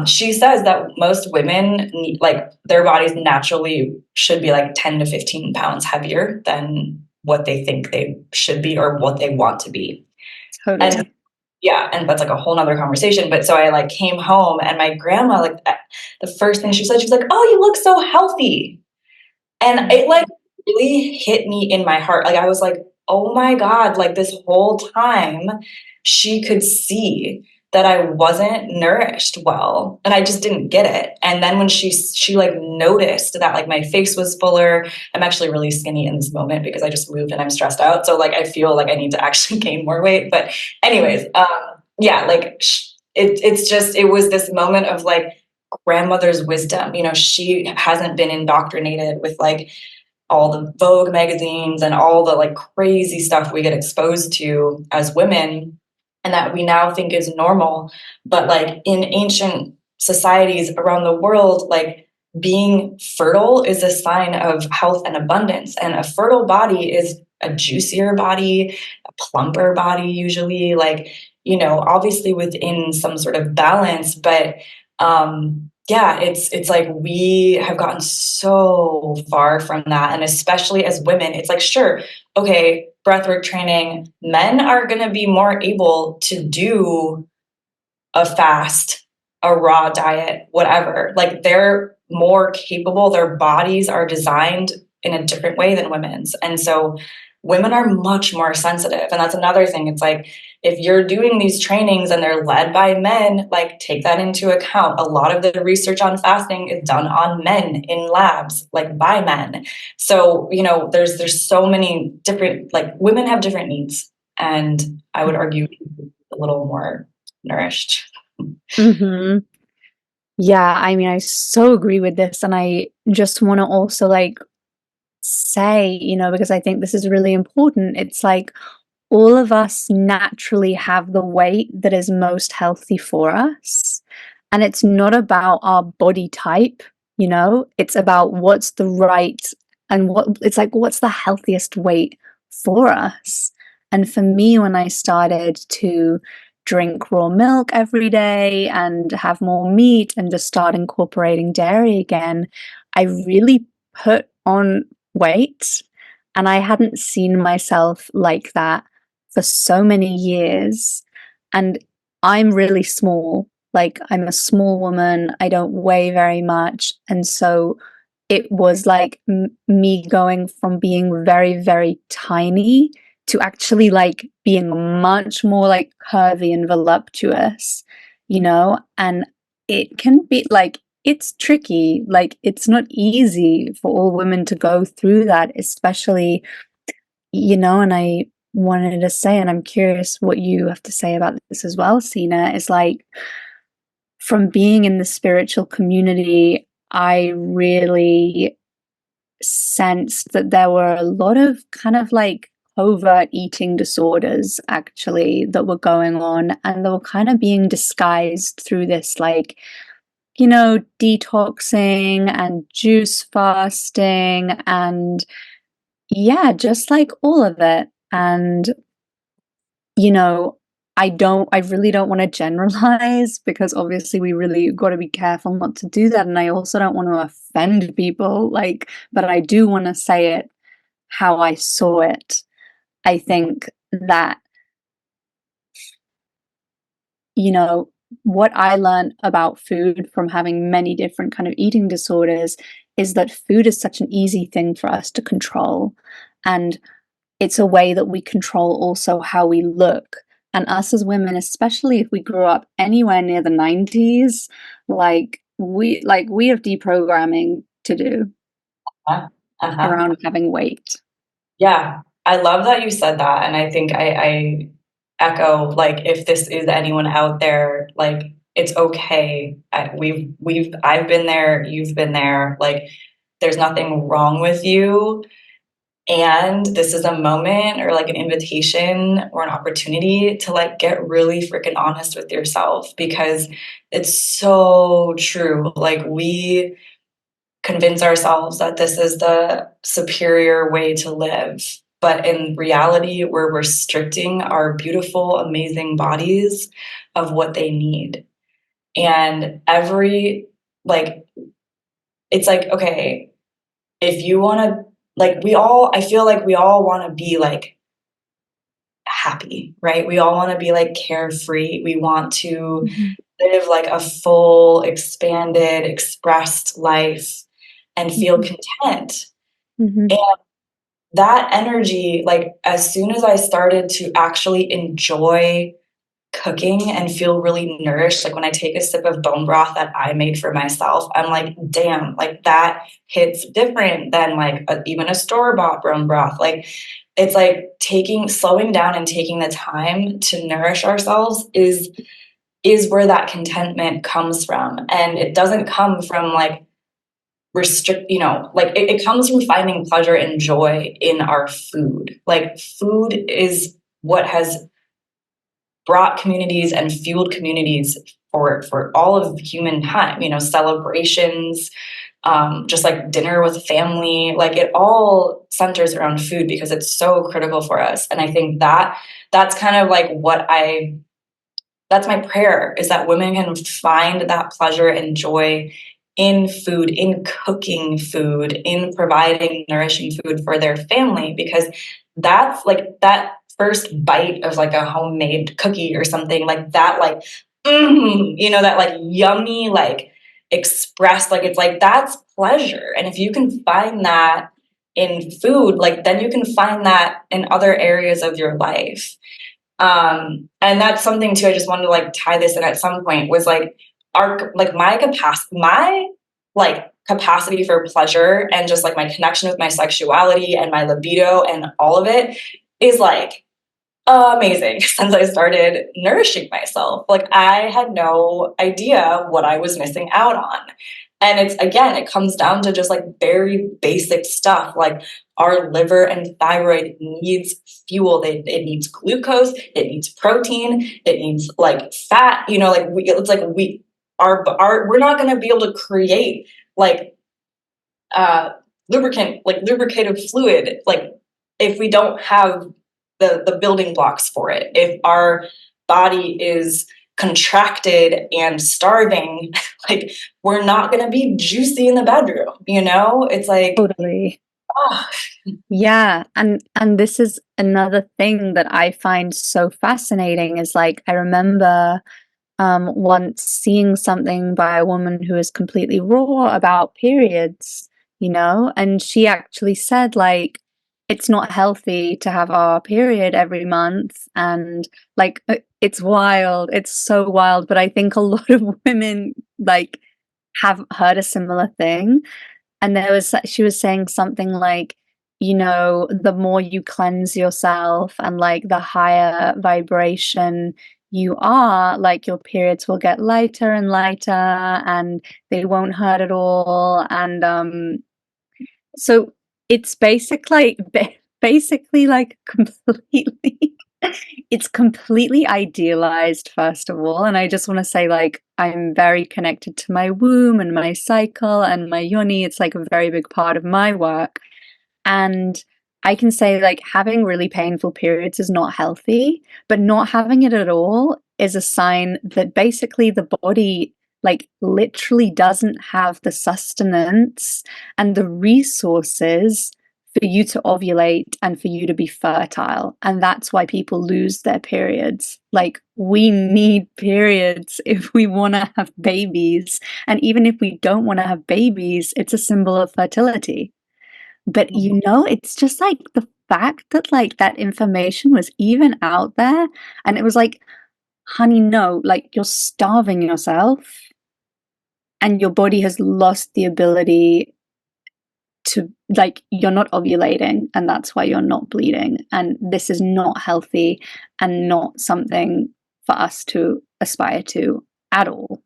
She says that most women need, like their bodies naturally should be like 10 to 15 pounds heavier than what they think they should be or what they want to be. Totally. And yeah, and that's like a whole nother conversation. But so I like came home and my grandma, like the first thing she said, she was like, oh, you look so healthy. And it like really hit me in my heart. Like I was like, oh my God, like this whole time she could see that I wasn't nourished well and I just didn't get it. And then when she like noticed that like my face was fuller, I'm actually really skinny in this moment because I just moved and I'm stressed out. So like I feel like I need to actually gain more weight. But anyways, yeah, like it was this moment of like grandmother's wisdom. You know, she hasn't been indoctrinated with like all the Vogue magazines and all the like crazy stuff we get exposed to as women and that we now think is normal. But like in ancient societies around the world, like being fertile is a sign of health and abundance. And a fertile body is a juicier body, a plumper body, usually, like, you know, obviously within some sort of balance. But yeah, it's like we have gotten so far from that. And especially as women, it's like, sure, okay, breathwork training, men are going to be more able to do a fast, a raw diet, whatever. Like they're more capable, their bodies are designed in a different way than women's. And so women are much more sensitive. And that's another thing. It's like, if you're doing these trainings and they're led by men, like take that into account. A lot of the research on fasting is done on men in labs, like by men. So, you know, there's so many different, like women have different needs. And I would argue a little more nourished. Mm-hmm. Yeah, I mean, I so agree with this. And I just want to also like say, you know, because I think this is really important. It's like all of us naturally have the weight that is most healthy for us. And it's not about our body type, you know, it's about what's the right and it's like, what's the healthiest weight for us. And for me, when I started to drink raw milk every day and have more meat and just start incorporating dairy again, I really put on weight. And I hadn't seen myself like that for so many years. And I'm really small. Like, I'm a small woman. I don't weigh very much. And so it was like me going from being very, very tiny to actually like being much more like curvy and voluptuous, you know? And it can be like, it's tricky. Like, it's not easy for all women to go through that, especially, you know, and I wanted to say, and I'm curious what you have to say about this as well, Sena, is like, from being in the spiritual community, I really sensed that there were a lot of kind of like overt eating disorders actually that were going on, and they were kind of being disguised through this like, you know, detoxing and juice fasting and yeah, just like all of it. And, you know, I really don't want to generalize because obviously we really got to be careful not to do that. And I also don't want to offend people, like, but I do want to say it how I saw it. I think that, you know, what I learned about food from having many different kind of eating disorders is that food is such an easy thing for us to control. And it's a way that we control also how we look. And us as women, especially if we grew up anywhere near the 90s, we have deprogramming to do around having weight. Yeah, I love that you said that, and I think I echo, like, if this is anyone out there, like, it's okay. I've been there, you've been there. Like, there's nothing wrong with you, and this is a moment or like an invitation or an opportunity to like get really freaking honest with yourself, because it's so true. Like, we convince ourselves that this is the superior way to live. But in reality, we're restricting our beautiful, amazing bodies of what they need. And it's like, okay, if you want to, like, I feel like we all want to be like happy, right? We all want to be like carefree. We want to live like a full, expanded, expressed life and feel content. And that energy, like, as soon as I started to actually enjoy cooking and feel really nourished, like when I take a sip of bone broth that I made for myself, I'm like, damn, like that hits different than like even a store-bought bone broth. Like, it's like slowing down and taking the time to nourish ourselves is where that contentment comes from. And it doesn't come from like it comes from finding pleasure and joy in our food. Like, food is what has brought communities and fueled communities for all of human time, celebrations, just like dinner with family, like it all centers around food because it's so critical for us. And I think that's kind of like that's my prayer, is that women can find that pleasure and joy in food, in cooking food, in providing nourishing food for their family, because that's like that first bite of like a homemade cookie or something like that, like, that like yummy, like expressed, like it's like that's pleasure. And if you can find that in food, like then you can find that in other areas of your life. And that's something too, I just wanted to like tie this in at some point, was like my like capacity for pleasure and just like my connection with my sexuality and my libido and all of it is like amazing since I started nourishing myself. Like, I had no idea what I was missing out on. And it comes down to just like very basic stuff. Like, our liver and thyroid needs fuel. It needs glucose. It needs protein. It needs like fat. We're not going to be able to create like lubricative fluid, like if we don't have the building blocks for it. If our body is contracted and starving, like, we're not going to be juicy in the bedroom, It's like, totally. Oh. Yeah, and this is another thing that I find so fascinating, is like, I remember once seeing something by a woman who is completely raw about periods, and she actually said, like, it's not healthy to have our period every month. And like, it's wild. It's so wild. But I think a lot of women like have heard a similar thing. And she was saying something like, the more you cleanse yourself and like the higher vibration you are, like your periods will get lighter and lighter and they won't hurt at all. And so it's basically like completely it's completely idealized, first of all. And I just want to say, like, I'm very connected to my womb and my cycle and my yoni. It's like a very big part of my work. And I can say, like, having really painful periods is not healthy, but not having it at all is a sign that basically the body, like, literally doesn't have the sustenance and the resources for you to ovulate and for you to be fertile. And that's why people lose their periods. Like, we need periods if we want to have babies. And even if we don't want to have babies, it's a symbol of fertility. But it's just like the fact that like that information was even out there, and it was like, honey, no, like you're starving yourself and your body has lost the ability to, like, you're not ovulating, and that's why you're not bleeding, and this is not healthy and not something for us to aspire to at all.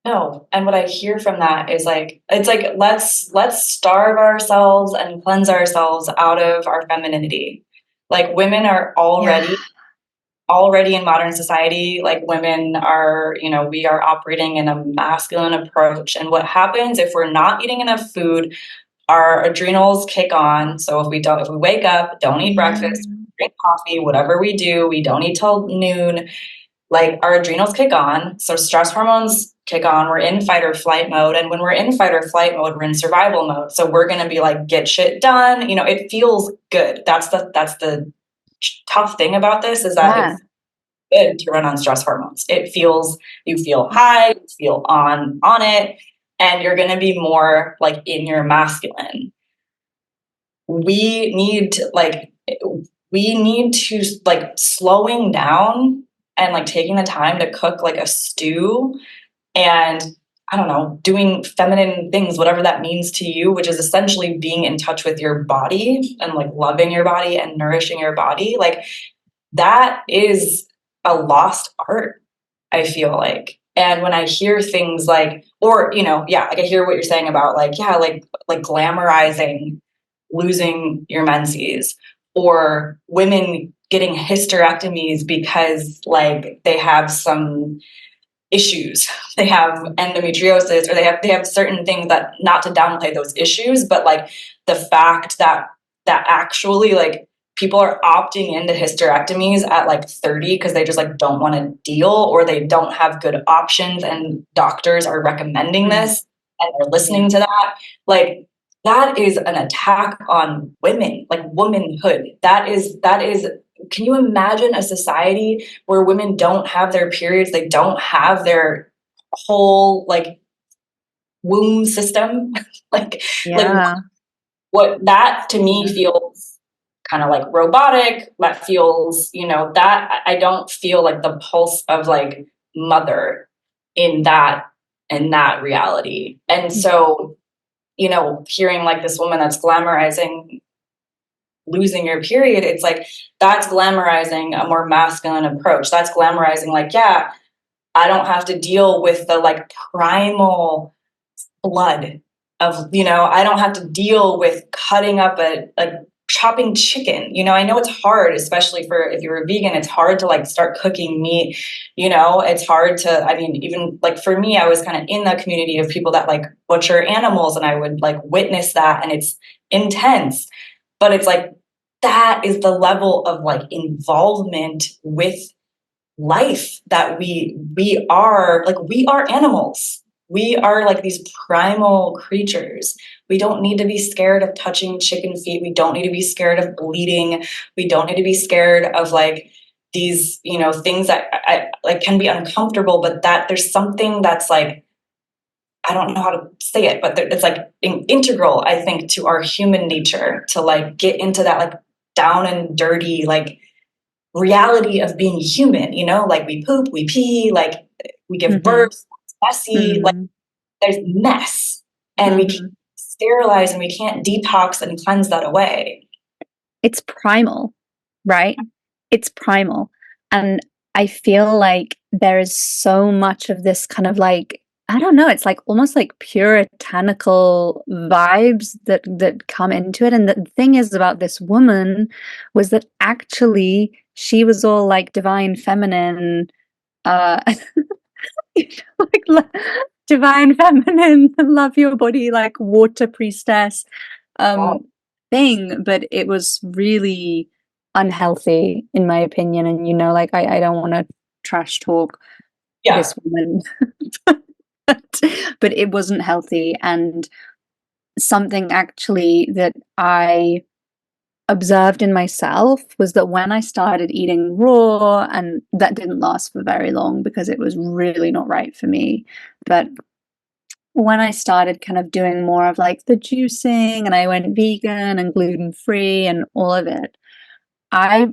No. And what I hear from that is like, it's like, let's starve ourselves and cleanse ourselves out of our femininity. Like, women are already in modern society, like women are, we are operating in a masculine approach. And what happens if we're not eating enough food, our adrenals kick on. So if we wake up, don't eat breakfast, drink coffee, whatever we do, we don't eat till noon, like our adrenals kick on. So stress hormones kick on. We're in fight or flight mode. And when we're in fight or flight mode, we're in survival mode. So we're going to be like, get shit done. It feels good. That's the tough thing about this, is that it's good to run on stress hormones. You feel high, you feel on it, and you're going to be more like in your masculine. We need to like slowing down and like taking the time to cook like a stew, and I don't know, doing feminine things, whatever that means to you, which is essentially being in touch with your body and like loving your body and nourishing your body. Like, that is a lost art, I feel like. And when I hear things like, or, like I hear what you're saying about like, like glamorizing losing your menses, or women getting hysterectomies because like they have some issues, they have endometriosis, or they have certain things, that, not to downplay those issues, but like the fact that actually like people are opting into hysterectomies at like 30 because they just like don't want to deal, or they don't have good options and doctors are recommending this and they're listening to that. Like, that is an attack on women, like womanhood. That is, can you imagine a society where women don't have their periods, they don't have their whole like womb system? like what that to me feels kind of like robotic. That feels, that I don't feel like the pulse of like mother in that reality. And so, hearing like this woman that's glamorizing losing your period, it's like, that's glamorizing a more masculine approach. That's glamorizing like, yeah, I don't have to deal with the like primal blood of, I don't have to deal with cutting up a chopping chicken. I know it's hard, especially if you're a vegan, it's hard to like start cooking meat. It's hard to, I mean, even like for me, I was kind of in the community of people that like butcher animals, and I would like witness that, and it's intense. But it's like, that is the level of like involvement with life that we are animals. We are like these primal creatures. We don't need to be scared of touching chicken feet. We don't need to be scared of bleeding. We don't need to be scared of like these, things that I like can be uncomfortable, but that there's something that's like, I don't know how to say it, but it's like integral, I think, to our human nature to like get into that like down and dirty, like reality of being human, like we poop, we pee, like we give birth, it's messy, like there's mess, and we can't sterilize and we can't detox and cleanse that away. It's primal, right? It's primal. And I feel like there is so much of this kind of like, I don't know, it's like almost like puritanical vibes that come into it. And the thing is about this woman was that actually she was all like divine feminine, like divine feminine, love your body, like water priestess thing, but it was really unhealthy in my opinion. And like I don't want to trash talk this woman, but it wasn't healthy. And something actually that I observed in myself was that when I started eating raw, and that didn't last for very long because it was really not right for me, but when I started kind of doing more of like the juicing and I went vegan and gluten free and all of it, I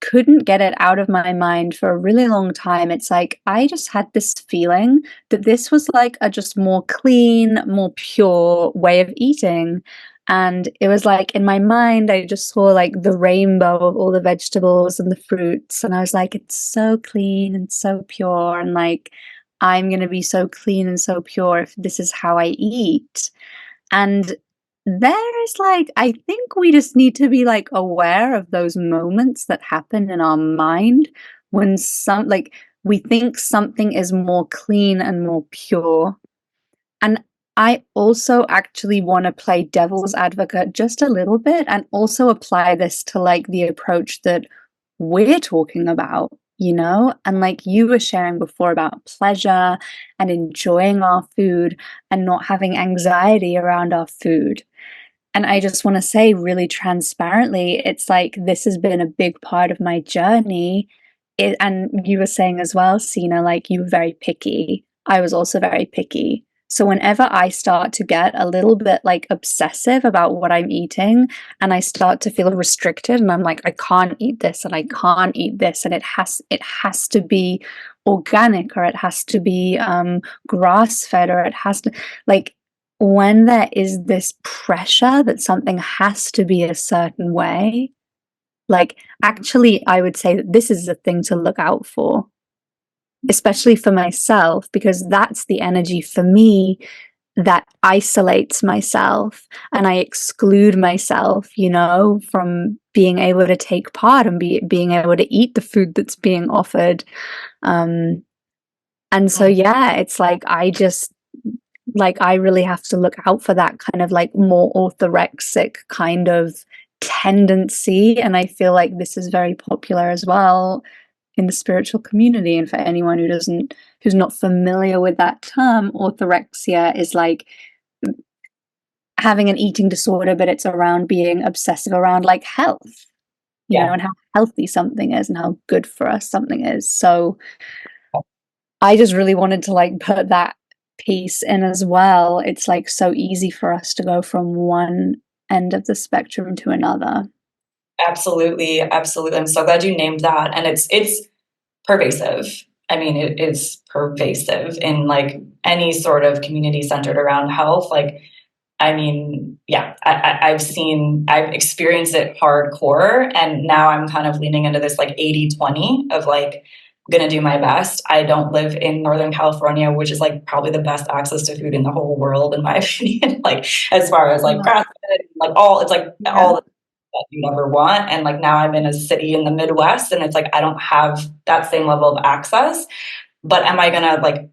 couldn't get it out of my mind for a really long time. It's like I just had this feeling that this was like a just more clean, more pure way of eating. And it was like in my mind, I just saw like the rainbow of all the vegetables and the fruits. And I was like, it's so clean and so pure. And like, I'm going to be so clean and so pure if this is how I eat. And there is like, I think we just need to be like aware of those moments that happen in our mind when like we think something is more clean and more pure. And I also actually want to play devil's advocate just a little bit and also apply this to like the approach that we're talking about, and like you were sharing before about pleasure and enjoying our food and not having anxiety around our food. And I just want to say really transparently, it's like this has been a big part of my journey. And you were saying as well, Sena, like you were very picky. I was also very picky. So whenever I start to get a little bit like obsessive about what I'm eating and I start to feel restricted and I'm like, I can't eat this and I can't eat this and it has to be organic or it has to be grass fed or it has to like when there is this pressure that something has to be a certain way, like actually, I would say that this is a thing to look out for, especially for myself, because that's the energy for me that isolates myself and I exclude myself, from being able to take part and being able to eat the food that's being offered. And so, yeah, it's like I really have to look out for that kind of like more orthorexic kind of tendency. And I feel like this is very popular as well in the spiritual community. And for anyone who's not familiar with that term, orthorexia is like having an eating disorder, but it's around being obsessive around like health, and how healthy something is and how good for us something is. So I just really wanted to like put that piece in as well. It's like so easy for us to go from one end of the spectrum to another. Absolutely. Absolutely. I'm so glad you named that. And it's pervasive. I mean, it is pervasive in like any sort of community centered around health. Like, I mean, yeah, I've experienced it hardcore. And now I'm kind of leaning into this like 80-20 of like, going to do my best. I don't live in Northern California, which is like probably the best access to food in the whole world, in my opinion. Like as far as like grass fed, like all that you'd ever want. And like now I'm in a city in the Midwest, and it's like I don't have that same level of access. But am I gonna like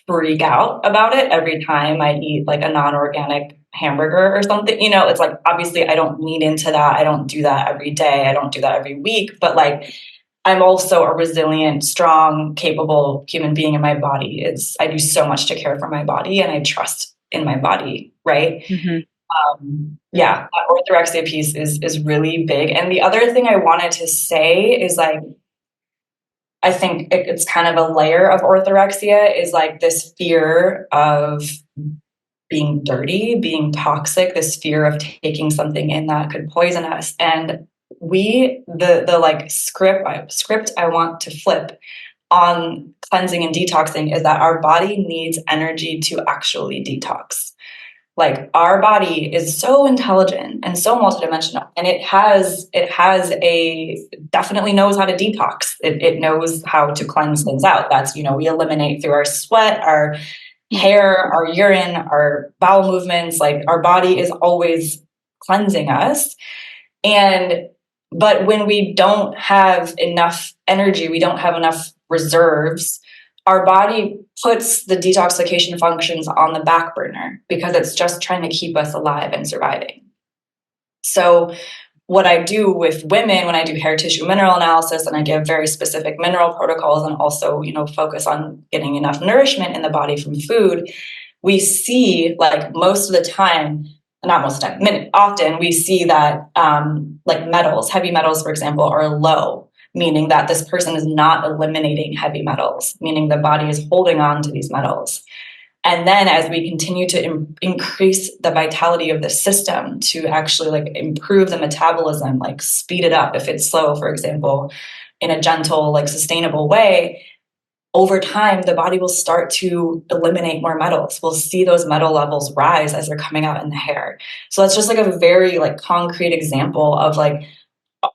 freak out about it every time I eat like a non-organic hamburger or something? It's like obviously I don't lean into that. I don't do that every day. I don't do that every week. But like I'm also a resilient, strong, capable human being in my body. I do so much to care for my body and I trust in my body, right? Mm-hmm. Yeah, that orthorexia piece is really big. And the other thing I wanted to say is like, I think it's kind of a layer of orthorexia is like this fear of being dirty, being toxic, this fear of taking something in that could poison us. And the like script I want to flip on cleansing and detoxing is that our body needs energy to actually detox. Like our body is so intelligent and so multidimensional, and it definitely knows how to detox. It knows how to cleanse things out. That's, we eliminate through our sweat, our hair, our urine, our bowel movements. Like our body is always cleansing us. But when we don't have enough energy, we don't have enough reserves, our body puts the detoxification functions on the back burner because it's just trying to keep us alive and surviving. So what I do with women when I do hair tissue mineral analysis and I give very specific mineral protocols and also, focus on getting enough nourishment in the body from food, we see like most of the time not most of the time, often we see that like metals, heavy metals, for example, are low, meaning that this person is not eliminating heavy metals, meaning the body is holding on to these metals. And then as we continue to increase the vitality of the system to actually like improve the metabolism, like speed it up if it's slow, for example, in a gentle, like sustainable way, over time, the body will start to eliminate more metals. We'll see those metal levels rise as they're coming out in the hair. So that's just like a very like concrete example of like,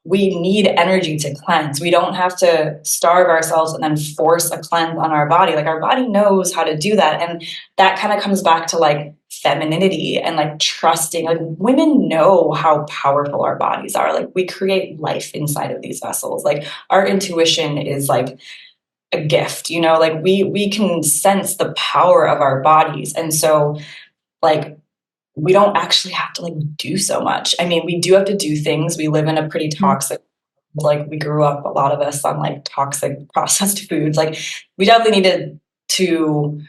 we need energy to cleanse. We don't have to starve ourselves and then force a cleanse on our body. Like our body knows how to do that. And that kind of comes back to like femininity and like trusting. Like women know how powerful our bodies are. Like we create life inside of these vessels. Like our intuition is like a gift, you know, like we can sense the power of our bodies. And so like we don't actually have to like do so much. I mean, we do have to do things. We live in a pretty toxic, like we grew up, a lot of us on like toxic processed foods. Like we definitely needed to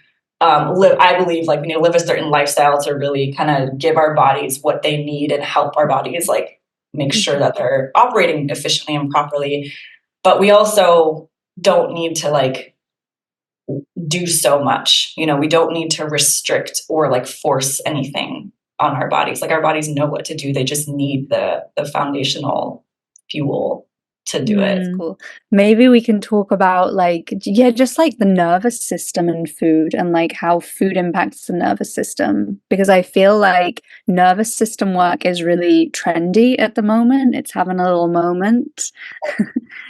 live, I believe like we need to live a certain lifestyle to really kind of give our bodies what they need and help our bodies like make sure that they're operating efficiently and properly. But we also don't need to like do so much, you know, we don't need to restrict or like force anything on our bodies. Like our bodies know what to do. They just need the foundational fuel to do it. Cool. Maybe we can talk about like, yeah, just like the nervous system and food and like how food impacts the nervous system, because I feel like nervous system work is really trendy at the moment. It's having a little moment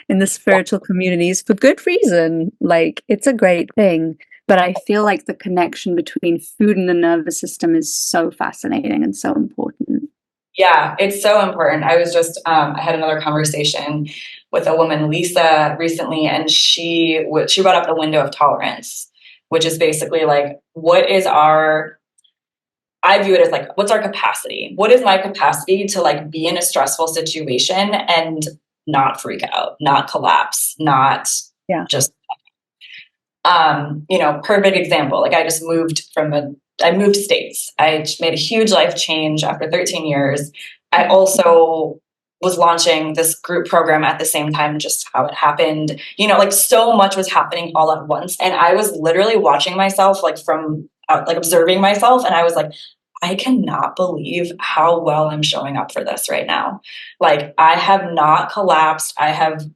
in the spiritual communities for good reason. Like it's a great thing. But I feel like the connection between food and the nervous system is so fascinating and so important. Yeah, it's so important. I was just, I had another conversation with a woman, Lisa, recently, and she brought up the window of tolerance, which is basically like, I view it as like, what's our capacity? What is my capacity to like be in a stressful situation and not freak out, not collapse, not just, you know, perfect example. Like I moved states. I made a huge life change after 13 years. I also was launching this group program at the same time, just how it happened. You know, like so much was happening all at once. And I was literally watching myself, like from like observing myself. And I was like, I cannot believe how well I'm showing up for this right now. Like I have not collapsed. I've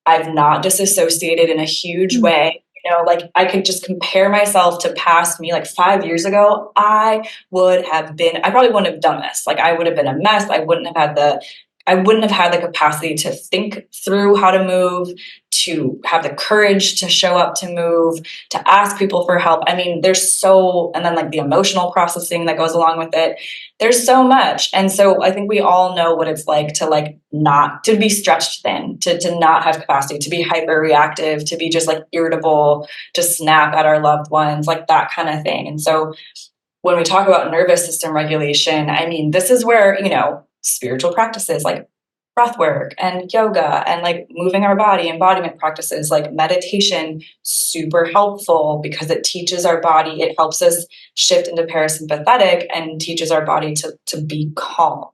not disassociated in a huge way. You know, like I could just compare myself to past me, like 5 years ago, I probably wouldn't have done this. Like I would have been a mess. I wouldn't have had the capacity to think through how to move, to have the courage to show up to move, to ask people for help. I mean, and then like the emotional processing that goes along with it. There's so much. And so I think we all know what it's like to like not to be stretched thin, to not have capacity, to be hyper reactive, to be just like irritable, to snap at our loved ones, like that kind of thing. And so when we talk about nervous system regulation, I mean, this is where, you know, spiritual practices like breath work and yoga and like moving our body, embodiment practices like meditation, super helpful because it teaches our body, it helps us shift into parasympathetic and teaches our body to be calm.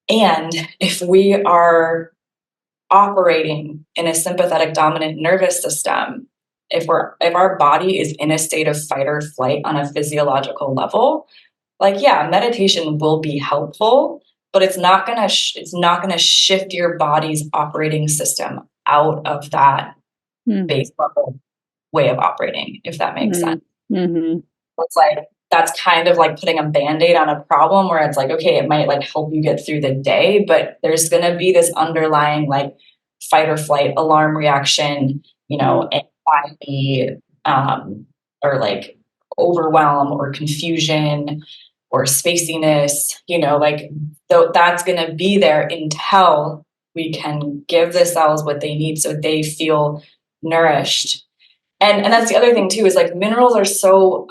And if we are operating in a sympathetic dominant nervous system, if our body is in a state of fight or flight on a physiological level, like, yeah, meditation will be helpful, but it's not gonna shift your body's operating system out of that base level way of operating, if that makes sense. It's like that's kind of like putting a band-aid on a problem where it's like, okay, it might like help you get through the day, but there's gonna be this underlying like fight or flight alarm reaction, you know, anxiety, or like overwhelm or confusion or spaciness, you know, like that's going to be there until we can give the cells what they need so they feel nourished. And that's the other thing too, is like minerals are so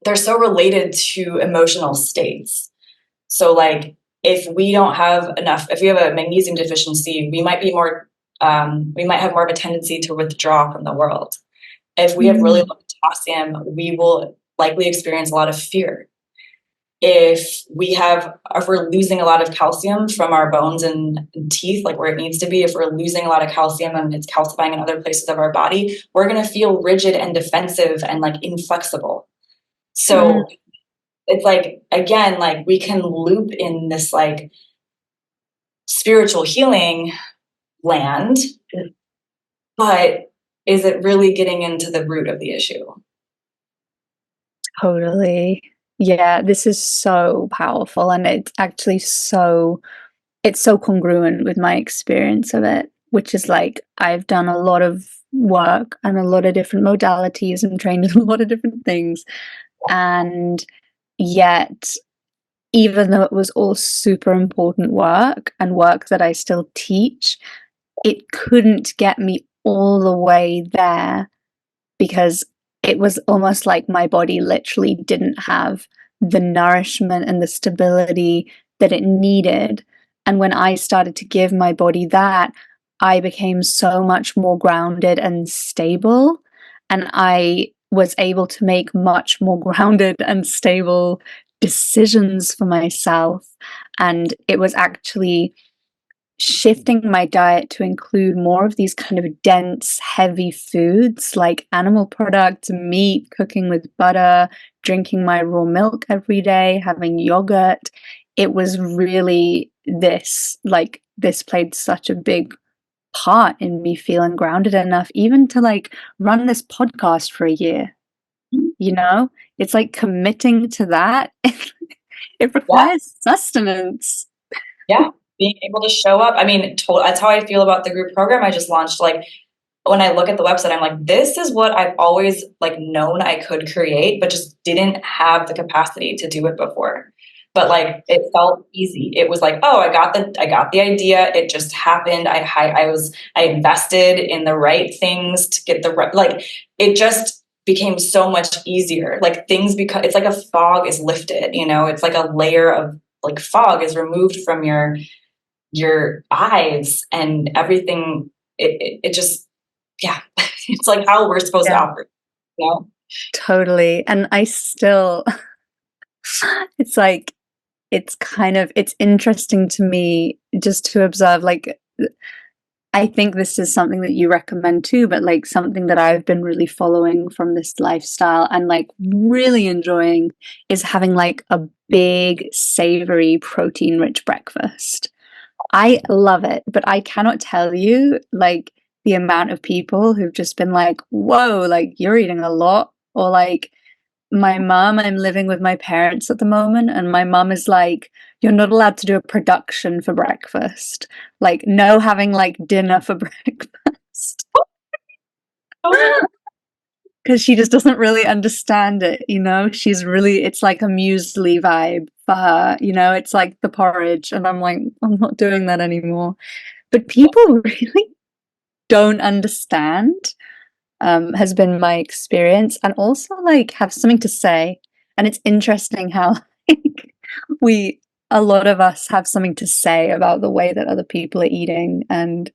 they're so related to emotional states. So like if we don't have enough, if we have a magnesium deficiency, we might have more of a tendency to withdraw from the world. If we have really low potassium, we will likely experience a lot of fear. if we're losing a lot of calcium from our bones and teeth, like where it needs to be, if we're losing a lot of calcium and it's calcifying in other places of our body, we're going to feel rigid and defensive and like inflexible. So it's like, again, like we can loop in this like spiritual healing land, but is it really getting into the root of the issue? Totally. Yeah, this is so powerful, and it's actually it's so congruent with my experience of it, which is like I've done a lot of work and a lot of different modalities and trained in a lot of different things. And yet, even though it was all super important work and work that I still teach, it couldn't get me all the way there, because it was almost like my body literally didn't have the nourishment and the stability that it needed. And when I started to give my body that, I became so much more grounded and stable. And I was able to make much more grounded and stable decisions for myself. And it was actually shifting my diet to include more of these kind of dense, heavy foods like animal products, meat, cooking with butter, drinking my raw milk every day, having yogurt. It was really this played such a big part in me feeling grounded enough even to like run this podcast for a year. You know, it's like committing to that. It requires sustenance. Yeah. Being able to show up. I mean, that's how I feel about the group program I just launched. Like when I look at the website, I'm like, this is what I've always like known I could create, but just didn't have the capacity to do it before. But like it felt easy. It was like, oh, I got the idea. It just happened. I invested in the right things to get the right, like it just became so much easier. Like things become, it's like a fog is lifted, you know, it's like a layer of like fog is removed from your eyes, and everything, it just, yeah, it's like how we're supposed to operate, you know? Totally. And I still, it's like, it's interesting to me just to observe, like, I think this is something that you recommend too, but like something that I've been really following from this lifestyle and like really enjoying is having like a big, savory, protein rich breakfast. I love it, but I cannot tell you like the amount of people who've just been like, whoa, like you're eating a lot. Or like my mom, I'm living with my parents at the moment, and my mom is like, you're not allowed to do a production for breakfast. Like, no having like dinner for breakfast. Because she just doesn't really understand it, you know? It's like a muesli vibe for her, you know? It's like the porridge. And I'm like, I'm not doing that anymore. But people really don't understand, has been my experience, and also like have something to say. And it's interesting how like, a lot of us have something to say about the way that other people are eating. And,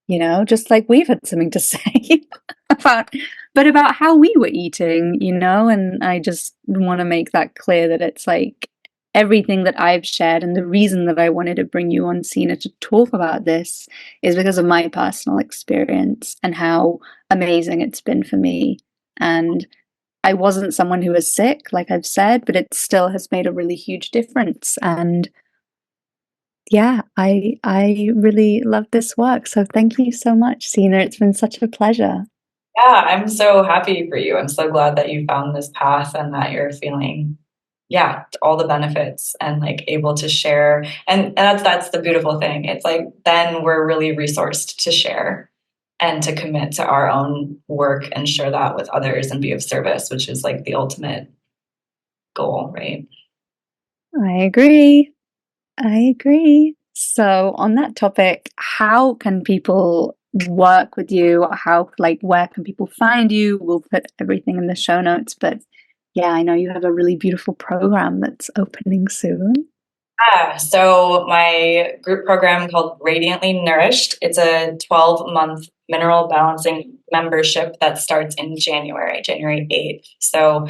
you know, just like we've had something to say about how we were eating, you know, and I just want to make that clear that it's like everything that I've shared, and the reason that I wanted to bring you on, Sena, to talk about this is because of my personal experience and how amazing it's been for me. And I wasn't someone who was sick, like I've said, but it still has made a really huge difference. And yeah, I really love this work. So thank you so much, Sena. It's been such a pleasure. Yeah, I'm so happy for you. I'm so glad that you found this path and that you're feeling, yeah, all the benefits and like able to share. And that's the beautiful thing. It's like then we're really resourced to share and to commit to our own work and share that with others and be of service, which is like the ultimate goal, right? I agree. I agree. So on that topic, how can people work with you? Where can people find you? We'll put everything in the show notes, but yeah, I know you have a really beautiful program that's opening soon. So my group program called Radiantly Nourished, it's a 12-month mineral balancing membership that starts in January 8th. So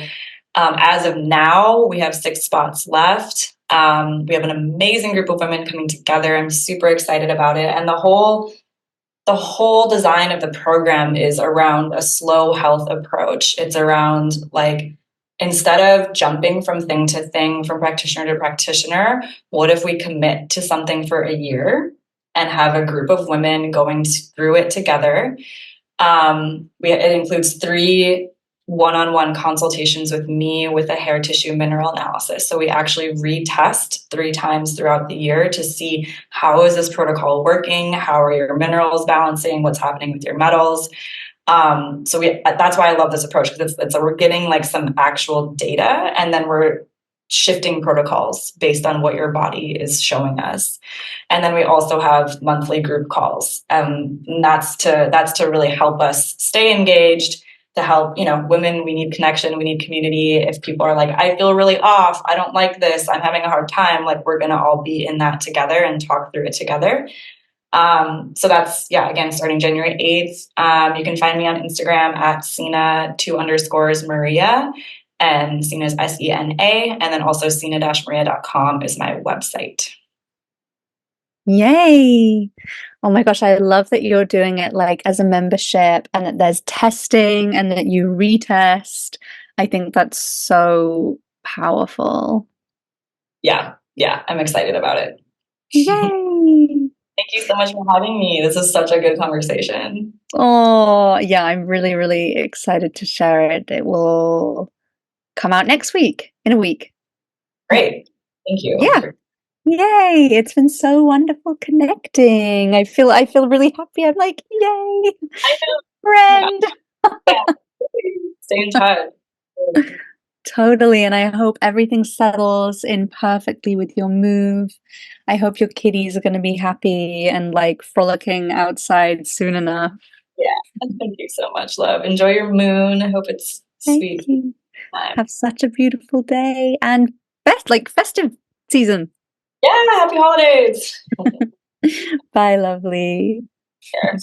As of now, we have 6 spots left. We have an amazing group of women coming together. I'm super excited about it. And the whole design of the program is around a slow health approach. It's around like, instead of jumping from thing to thing, from practitioner to practitioner, what if we commit to something for a year and have a group of women going through it together? It includes 3 one-on-one consultations with me with a hair tissue mineral analysis. So we actually retest 3 times throughout the year to see, how is this protocol working? How are your minerals balancing? What's happening with your metals? That's why I love this approach, because we're getting like some actual data, and then we're shifting protocols based on what your body is showing us. And then we also have monthly group calls. And that's to really help us stay engaged, to help, women, we need connection, we need community. If people are like, I feel really off, I don't like this, I'm having a hard time, like, we're going to all be in that together and talk through it together. So that's, again, starting January 8th. You can find me on Instagram at Sena _Maria, and Sena is Sena, and then also sena-maria.com is my website. Yay! Oh my gosh, I love that you're doing it like as a membership, and that there's testing and that you retest. I think that's so powerful. Yeah, I'm excited about it. Yay! Thank you so much for having me. This is such a good conversation. Oh, yeah, I'm really, really excited to share it. It will come out next week, in a week. Great. Thank you. Yeah. Yay. It's been so wonderful connecting. I feel really happy. I'm like, yay. I know. Friend. Yeah. Stay in touch. Totally. And I hope everything settles in perfectly with your move. I hope your kitties are going to be happy and like frolicking outside soon enough. Yeah. Thank you so much, love. Enjoy your moon. I hope it's sweet. Thank you. Have such a beautiful day and festive season. Yeah. Happy holidays. Bye, lovely. Sure.